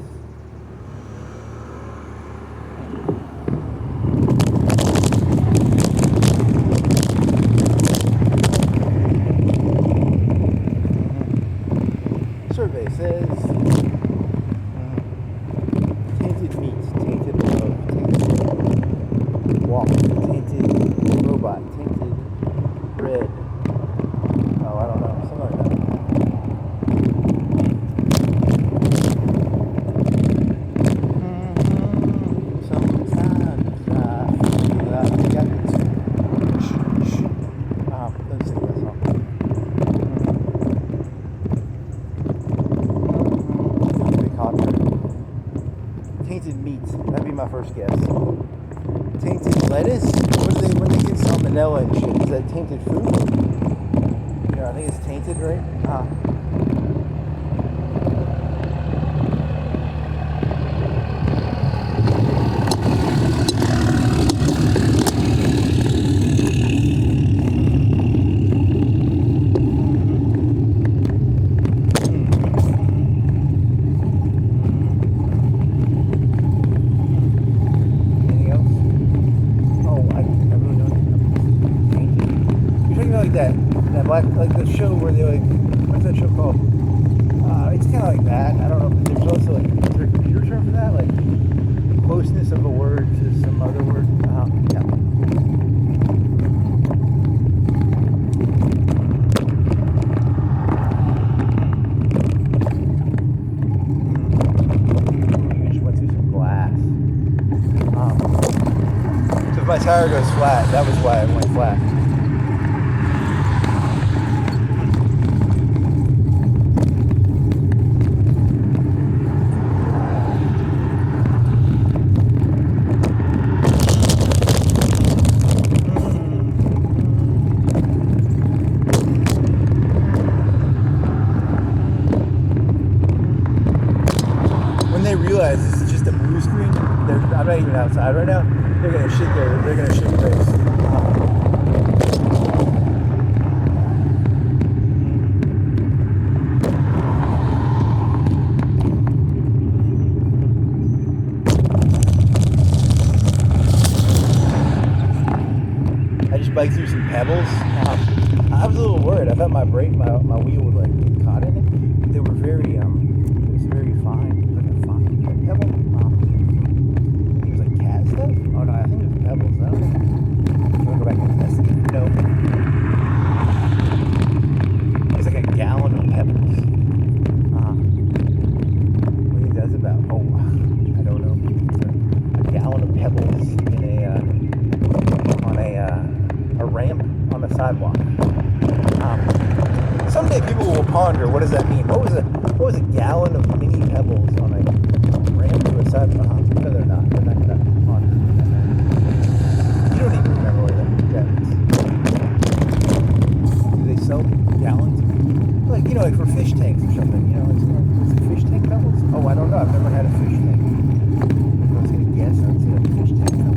Survey says. Tainted meat, tainted love, tainted walk, tainted robot, tainted bread. Oh, I don't know, something like that. Sometimes I feel like I got to let's sing that song. Tainted meat. That'd be my first guess. Tainted lettuce? When they get salmonella and shit, is that tainted food? I think it's tainted, right? That black, like the show where they like, what's that show called? It's kind of like that. I don't know, but there's also like, is there a computer term for that? Like closeness of a word to some other word. Yeah. You just went through some glass. So if my tire goes flat, that was why it went flat. They realize this is just a blue screen. I'm not even outside right now. They're gonna shit face. I just biked through some pebbles. I was a little worried. I thought my brake, my wheel would like get caught in it. They were very, it was very fine. It was like a fine pebble. It was like cat stuff. Oh no, I think it was pebbles. I don't know. I'm gonna go back and investigate. No. It's like a gallon of pebbles. like people will ponder, what does that mean? What was a gallon of mini pebbles on a ramp to a side? No, they're not. They're not going to ponder. You don't even remember what that is. Do they sell gallons? Like, like for fish tanks or something, is it fish tank pebbles? Oh, I don't know. I've never had a fish tank. If I was going to guess, I would say a fish tank pebbles.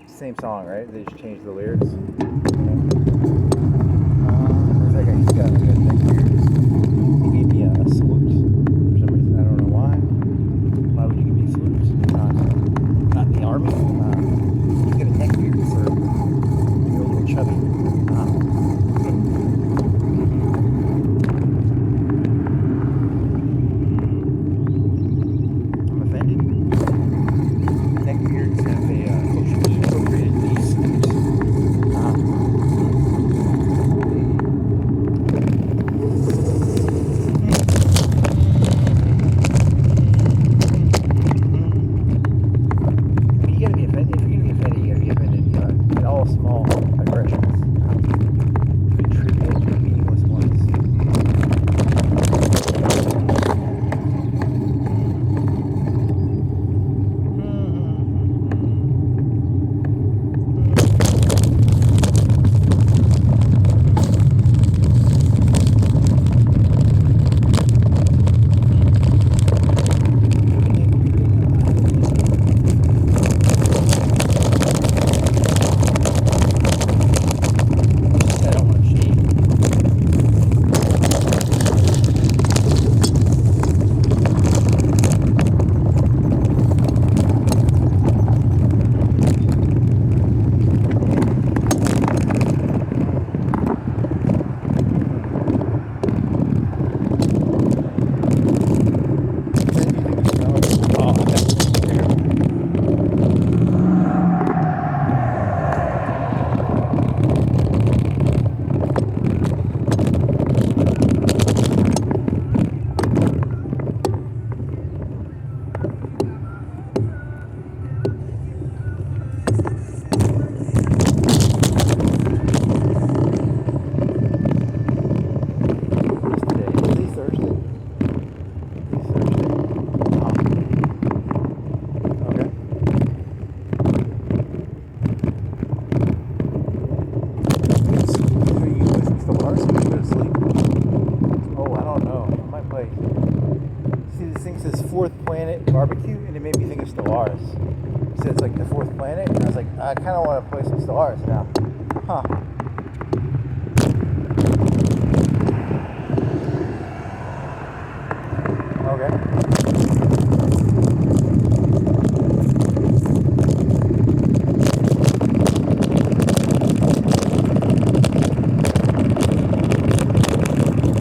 Same song, right? They just changed the lyrics. Where's that guy? He's got like a neck beard. He gave me a salute for some reason. I don't know why. Why would you give me a salute? Not in the army. He's got a neck beard for a little chubby. I'm offended. Neck beards have a appropriate these. Honestly, go to sleep. Oh, I don't know. I might play. See, this thing says Fourth Planet Barbecue, and it made me think of Stellaris. It says like the Fourth Planet, and I was like, I kind of want to play some Stellaris now. Huh. Okay.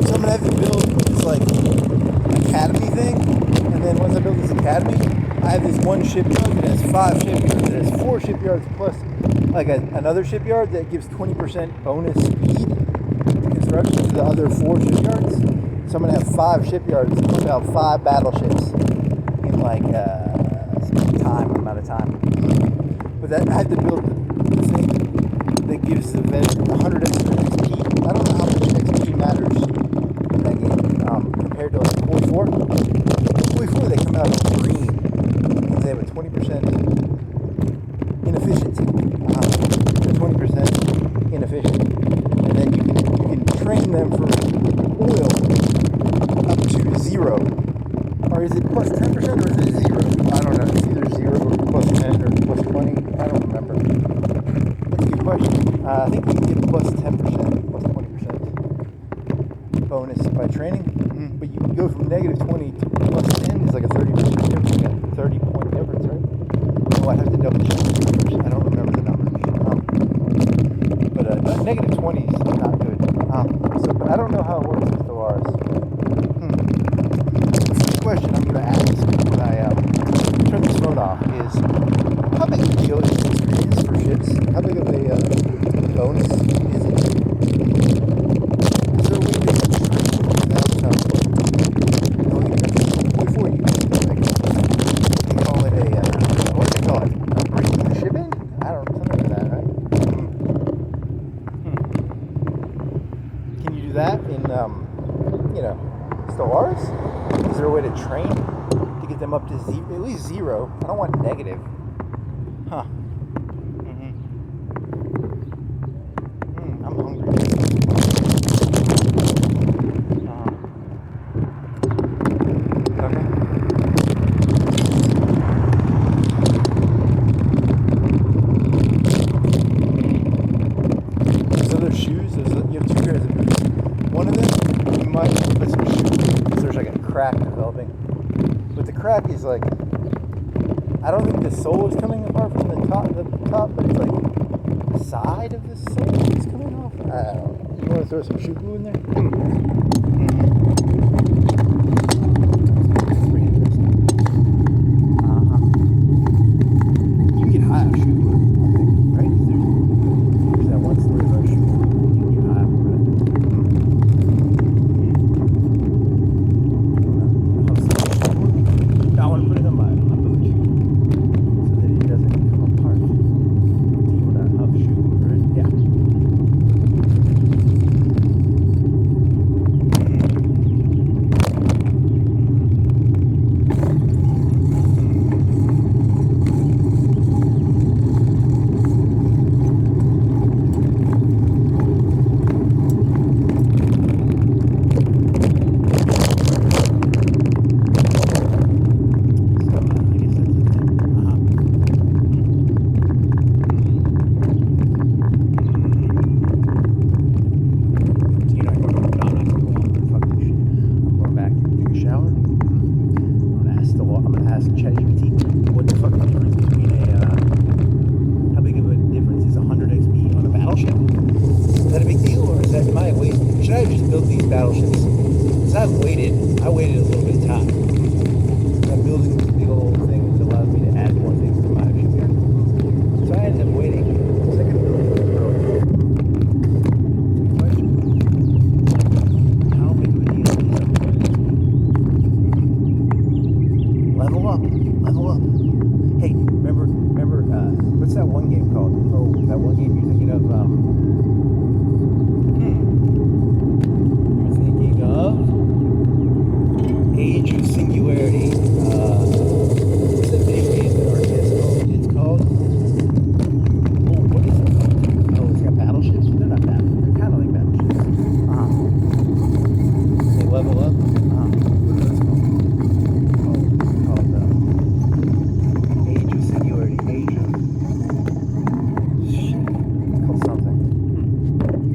So I'm gonna have to build this like academy thing, and then once I build this academy, I have this one shipyard that has 5 shipyards. It has 4 shipyards plus like another shipyard that gives 20% bonus speed construction to the other 4 shipyards. So I'm gonna have 5 shipyards, about 5 battleships in like some amount of time. But that I had to build the thing that gives the vet 100 extra XP. I don't know how much XP matters in that game compared to like 44. 44 they come out of green because they have a 20% inefficiency. They're 20% inefficient, and then you can train them for oil up to 0. Or is it plus 10% or is it 0? I don't know. It's either 0 or plus 10 or plus 20. I don't remember. That's a good question. I think you can get plus 10%, plus 20% bonus by training. But you can go from negative 20 to plus 10 is like a 30% difference, like a 30-point difference, right? Oh, I'd have to double check the numbers. I don't remember the numbers. But negative 20 is not good. But I don't know how it works with Stellaris. The question I'm going to ask when I turn this phone off is, how big a deal is experience for ships? How big of a bonus is it? Is there a way to train that before you they call it what do they call it? Breaking the ship in? I don't know, something like that, right? Can you do that in Stellaris? Is there a way to train to get them up to at least 0? I don't want negative. Huh. I'm hungry. Okay. So there's shoes. You have 2 pairs of boots. One of them, you might put some shoes because there's like a crack developing. But the crack is like, I don't think the sole is coming apart from the top, but it's like the side of the sole is coming off. I don't know. You want to throw some shoe glue in there? That's pretty interesting. You can get high off shoe glue, I think, right? There's that one story about shoe glue. You can get high off of it. I want to put it on my boot so that it doesn't come apart. Do you want to have shoe glue, right? Yeah.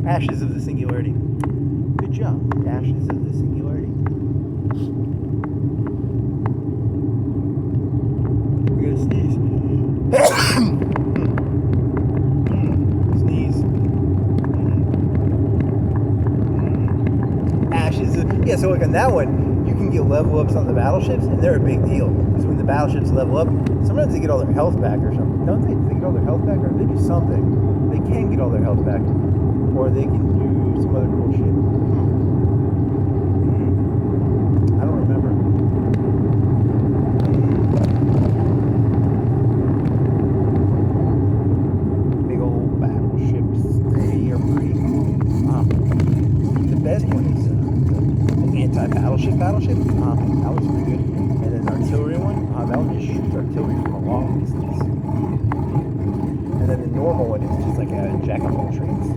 Ashes of the Singularity. Good job. Ashes of the Singularity. We're gonna sneeze. Sneeze. Ashes of, yeah, so like on that one, you can get level ups on the battleships, and they're a big deal. Because when the battleships level up, sometimes they get all their health back or something. Don't they? They get all their health back, or they do something. They can get all their health back. Or they can do some other cool shit. I don't remember. Big old battleships. They are pretty cool. The best one is an anti-battleship battleship. That was pretty good. And then the artillery one. That one just shoots artillery from a long distance. And then the normal one is just like a jack-of-all-trades.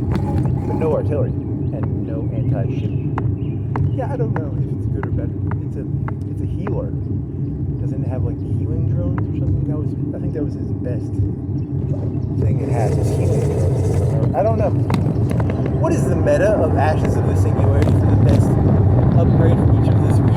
But no artillery and no anti-ship. Yeah, I don't know if it's good or bad. It's a healer. Doesn't it have like healing drones or something? I think that was his best thing it has is healing drones. I don't know. What is the meta of Ashes of the Singularity for the best upgrade from each of the three?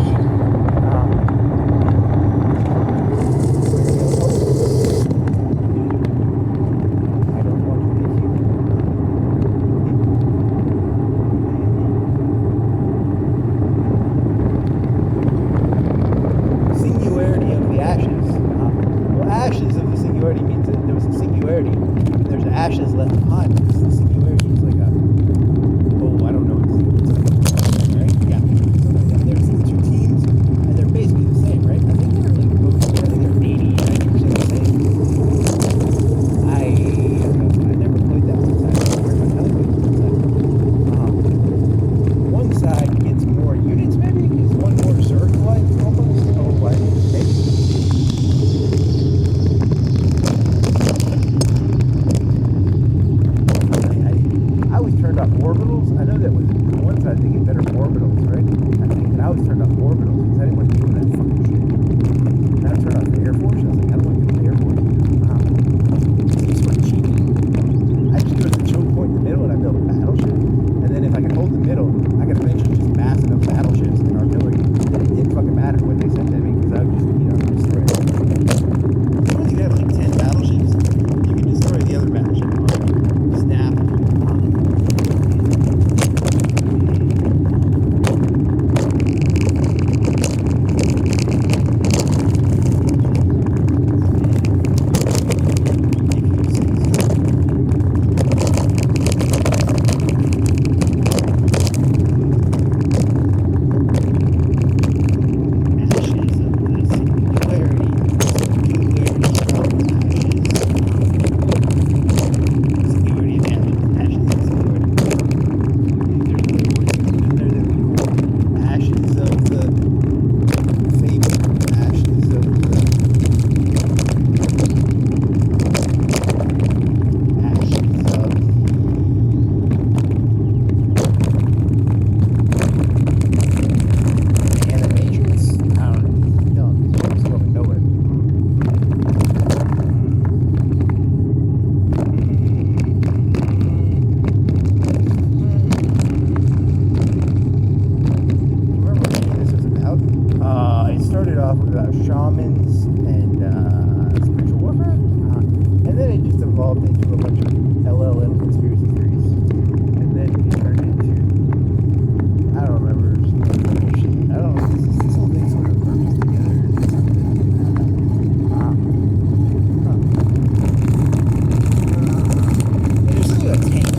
Ashes of the Singularity means that there was a singularity, and there's ashes left behind. Because the singularity is like a, I don't know, it's like a, right? Yeah. There's these two teams, and they're basically the same, right? I think they're like, I think they're 80-90% the same. I never played that one side. I never played one side. One side gets more units, maybe? Is one more Zerg-like almost? Maybe. Turned off orbitals. I know that was on one side they get better orbitals, right? I think, and I always turned off orbitals because I didn't want to deal with that fucking shit. Then I turned off the Air Force. I was like, I don't want to deal with the Air Force. It's sort of cheating. I just go to the choke point in the middle and I build a battleship. And then if I can hold the middle, I can eventually just mass enough battleships and artillery that it didn't fucking matter what they sent at me because I would just, destroy it. So once you have like 10 battleships, you can destroy the other battleship. Snap. Shamans and spiritual warfare, and then it just evolved into a bunch of LLM conspiracy theories, and then it turned into, I don't remember, some shit. I don't know, this whole thing sort of merges together. And there's something about tanks,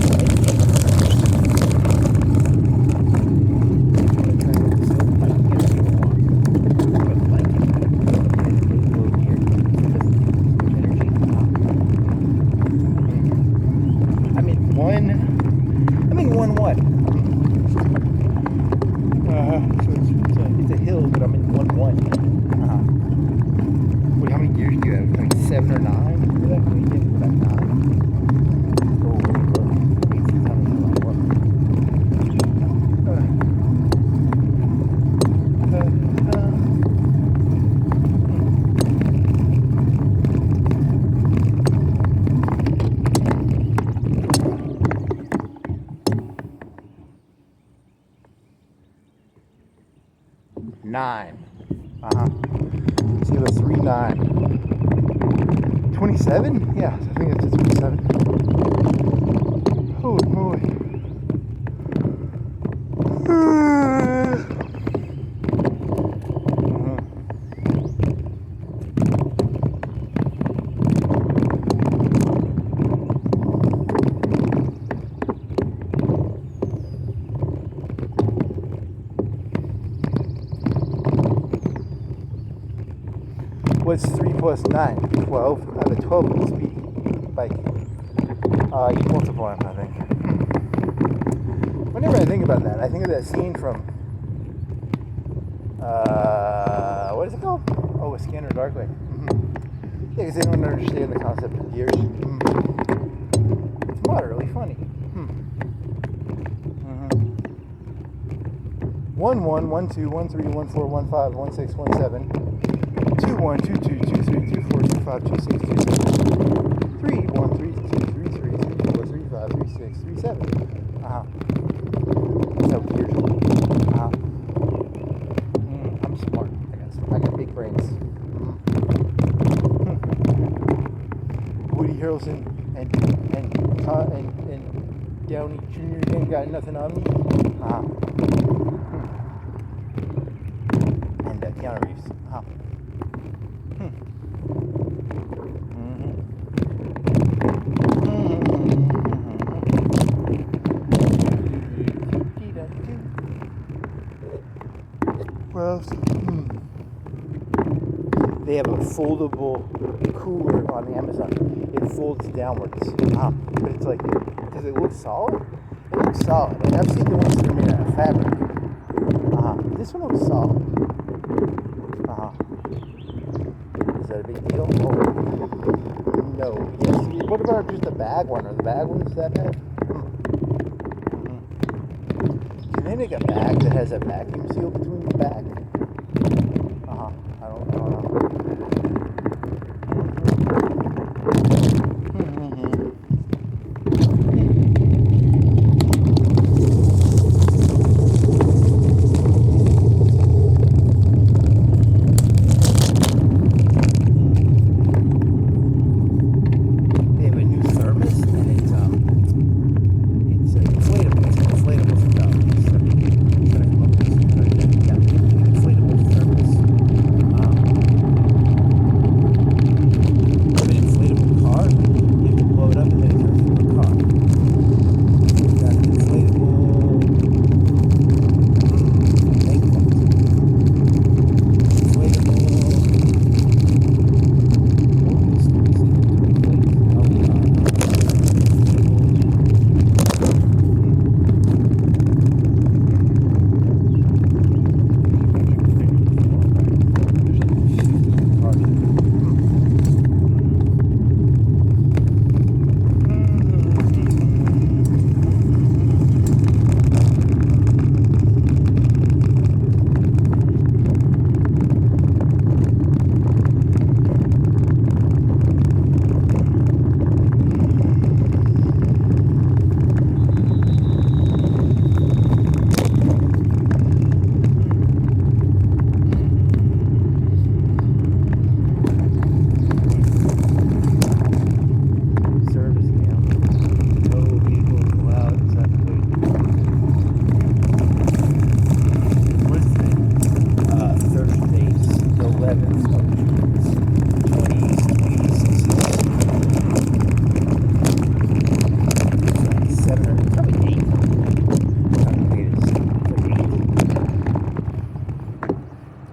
it's a hill, but I'm in 1-1. Wait, how many gears do you have? Like 7 or 9? Did I get that 9? Oh, look. 18 times 9. Zero 3 9. 27? Yeah, I think it's a 27. Holy moly. What's 3 plus 9? 12. I have a 12 speed bike. You multiply them, I think. Whenever I think about that, I think of that scene from, what is it called? Oh, A Scanner Darkly. Yeah, because they don't understand the concept of gears. It's moderately funny. 1 1 1 2 1 3 1 4 1 5 1 6 1 7 2 1 2 2 2 3 2 4 2 5 2 6 2 7 3 1 3 2 3 3 3 4 3 5 3 6 3 7. No gears. I'm smart. I got big brains. Woody Harrelson and Downey Jr. ain't got nothing on me. And Keanu Reeves. Well, they have a foldable cooler on Amazon. It folds downwards. But it's like, does it look solid? It looks solid. Like, I've seen the ones that are made out of fabric. This one looks solid. Is that a big deal? Oh, no. Yes. What about just the bag one? Are the bag ones that bad? Can they make a bag that has a vacuum seal between the bag? I don't know.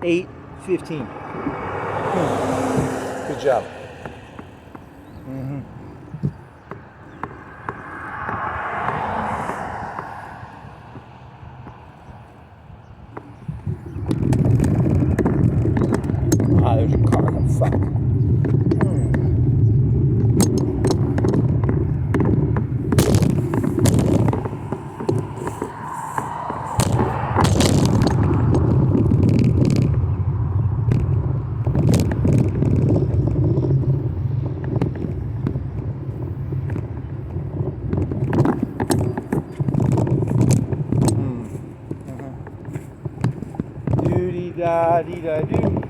Eight 15. Good job. There's a car. Fuck. La-dee-da-doo.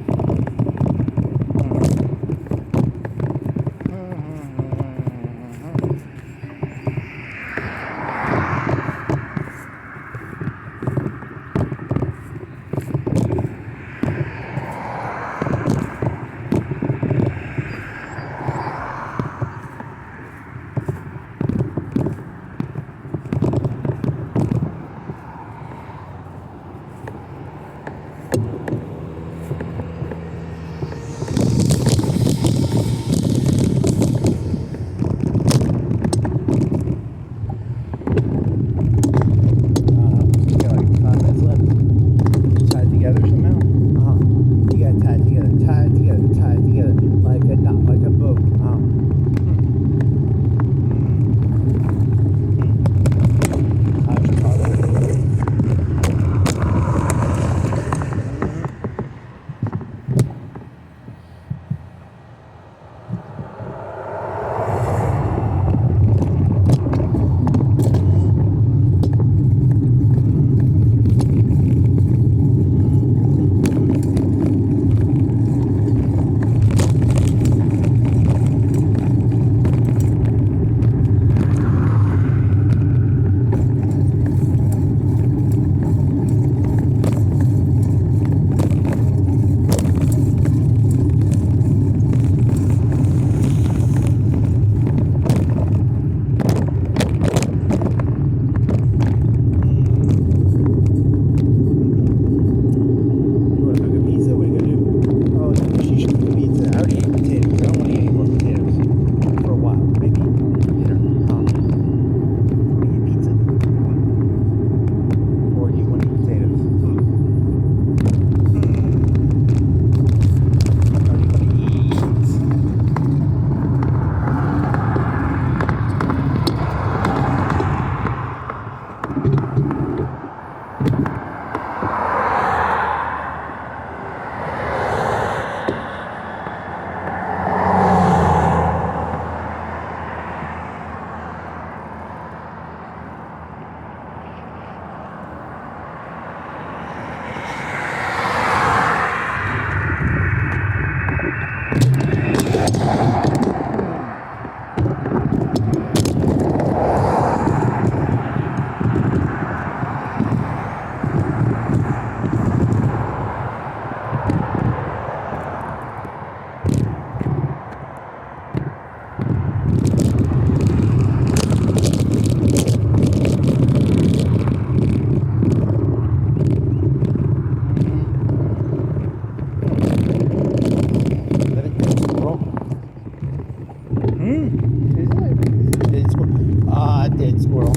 Dead squirrel.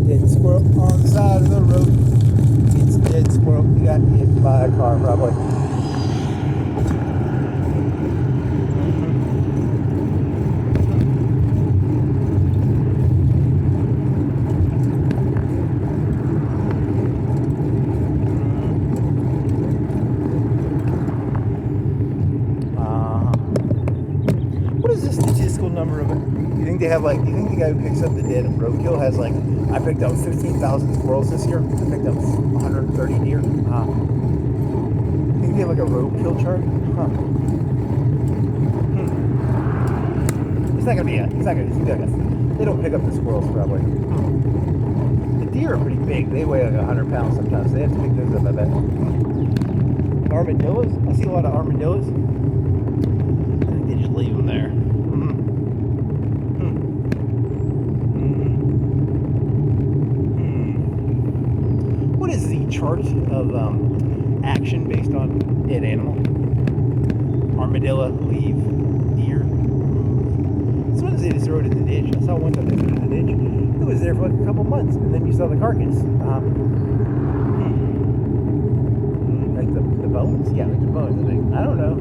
Dead squirrel on the side of the road. It's a dead squirrel. He got hit by a car, probably. What is the statistical number of it? You think they have like? You think the guy who picks up the dead and roadkill has like? I picked up 15,000 squirrels this year. I picked up 130 deer. You think they have like a roadkill chart? It's not gonna be. It's not gonna. They don't pick up the squirrels probably. The deer are pretty big. They weigh like 100 pounds sometimes. They have to pick those up. I bet. Armadillos. I see a lot of armadillos. I think they just leave them there. What is the chart of action based on dead animal? Armadillo, leave, deer, move. Sometimes they just throw it in the ditch. I saw one time they threw it in the ditch. It was there for like a couple months, and then you saw the carcass. Like the bones? Yeah, like the bones, I think. I don't know.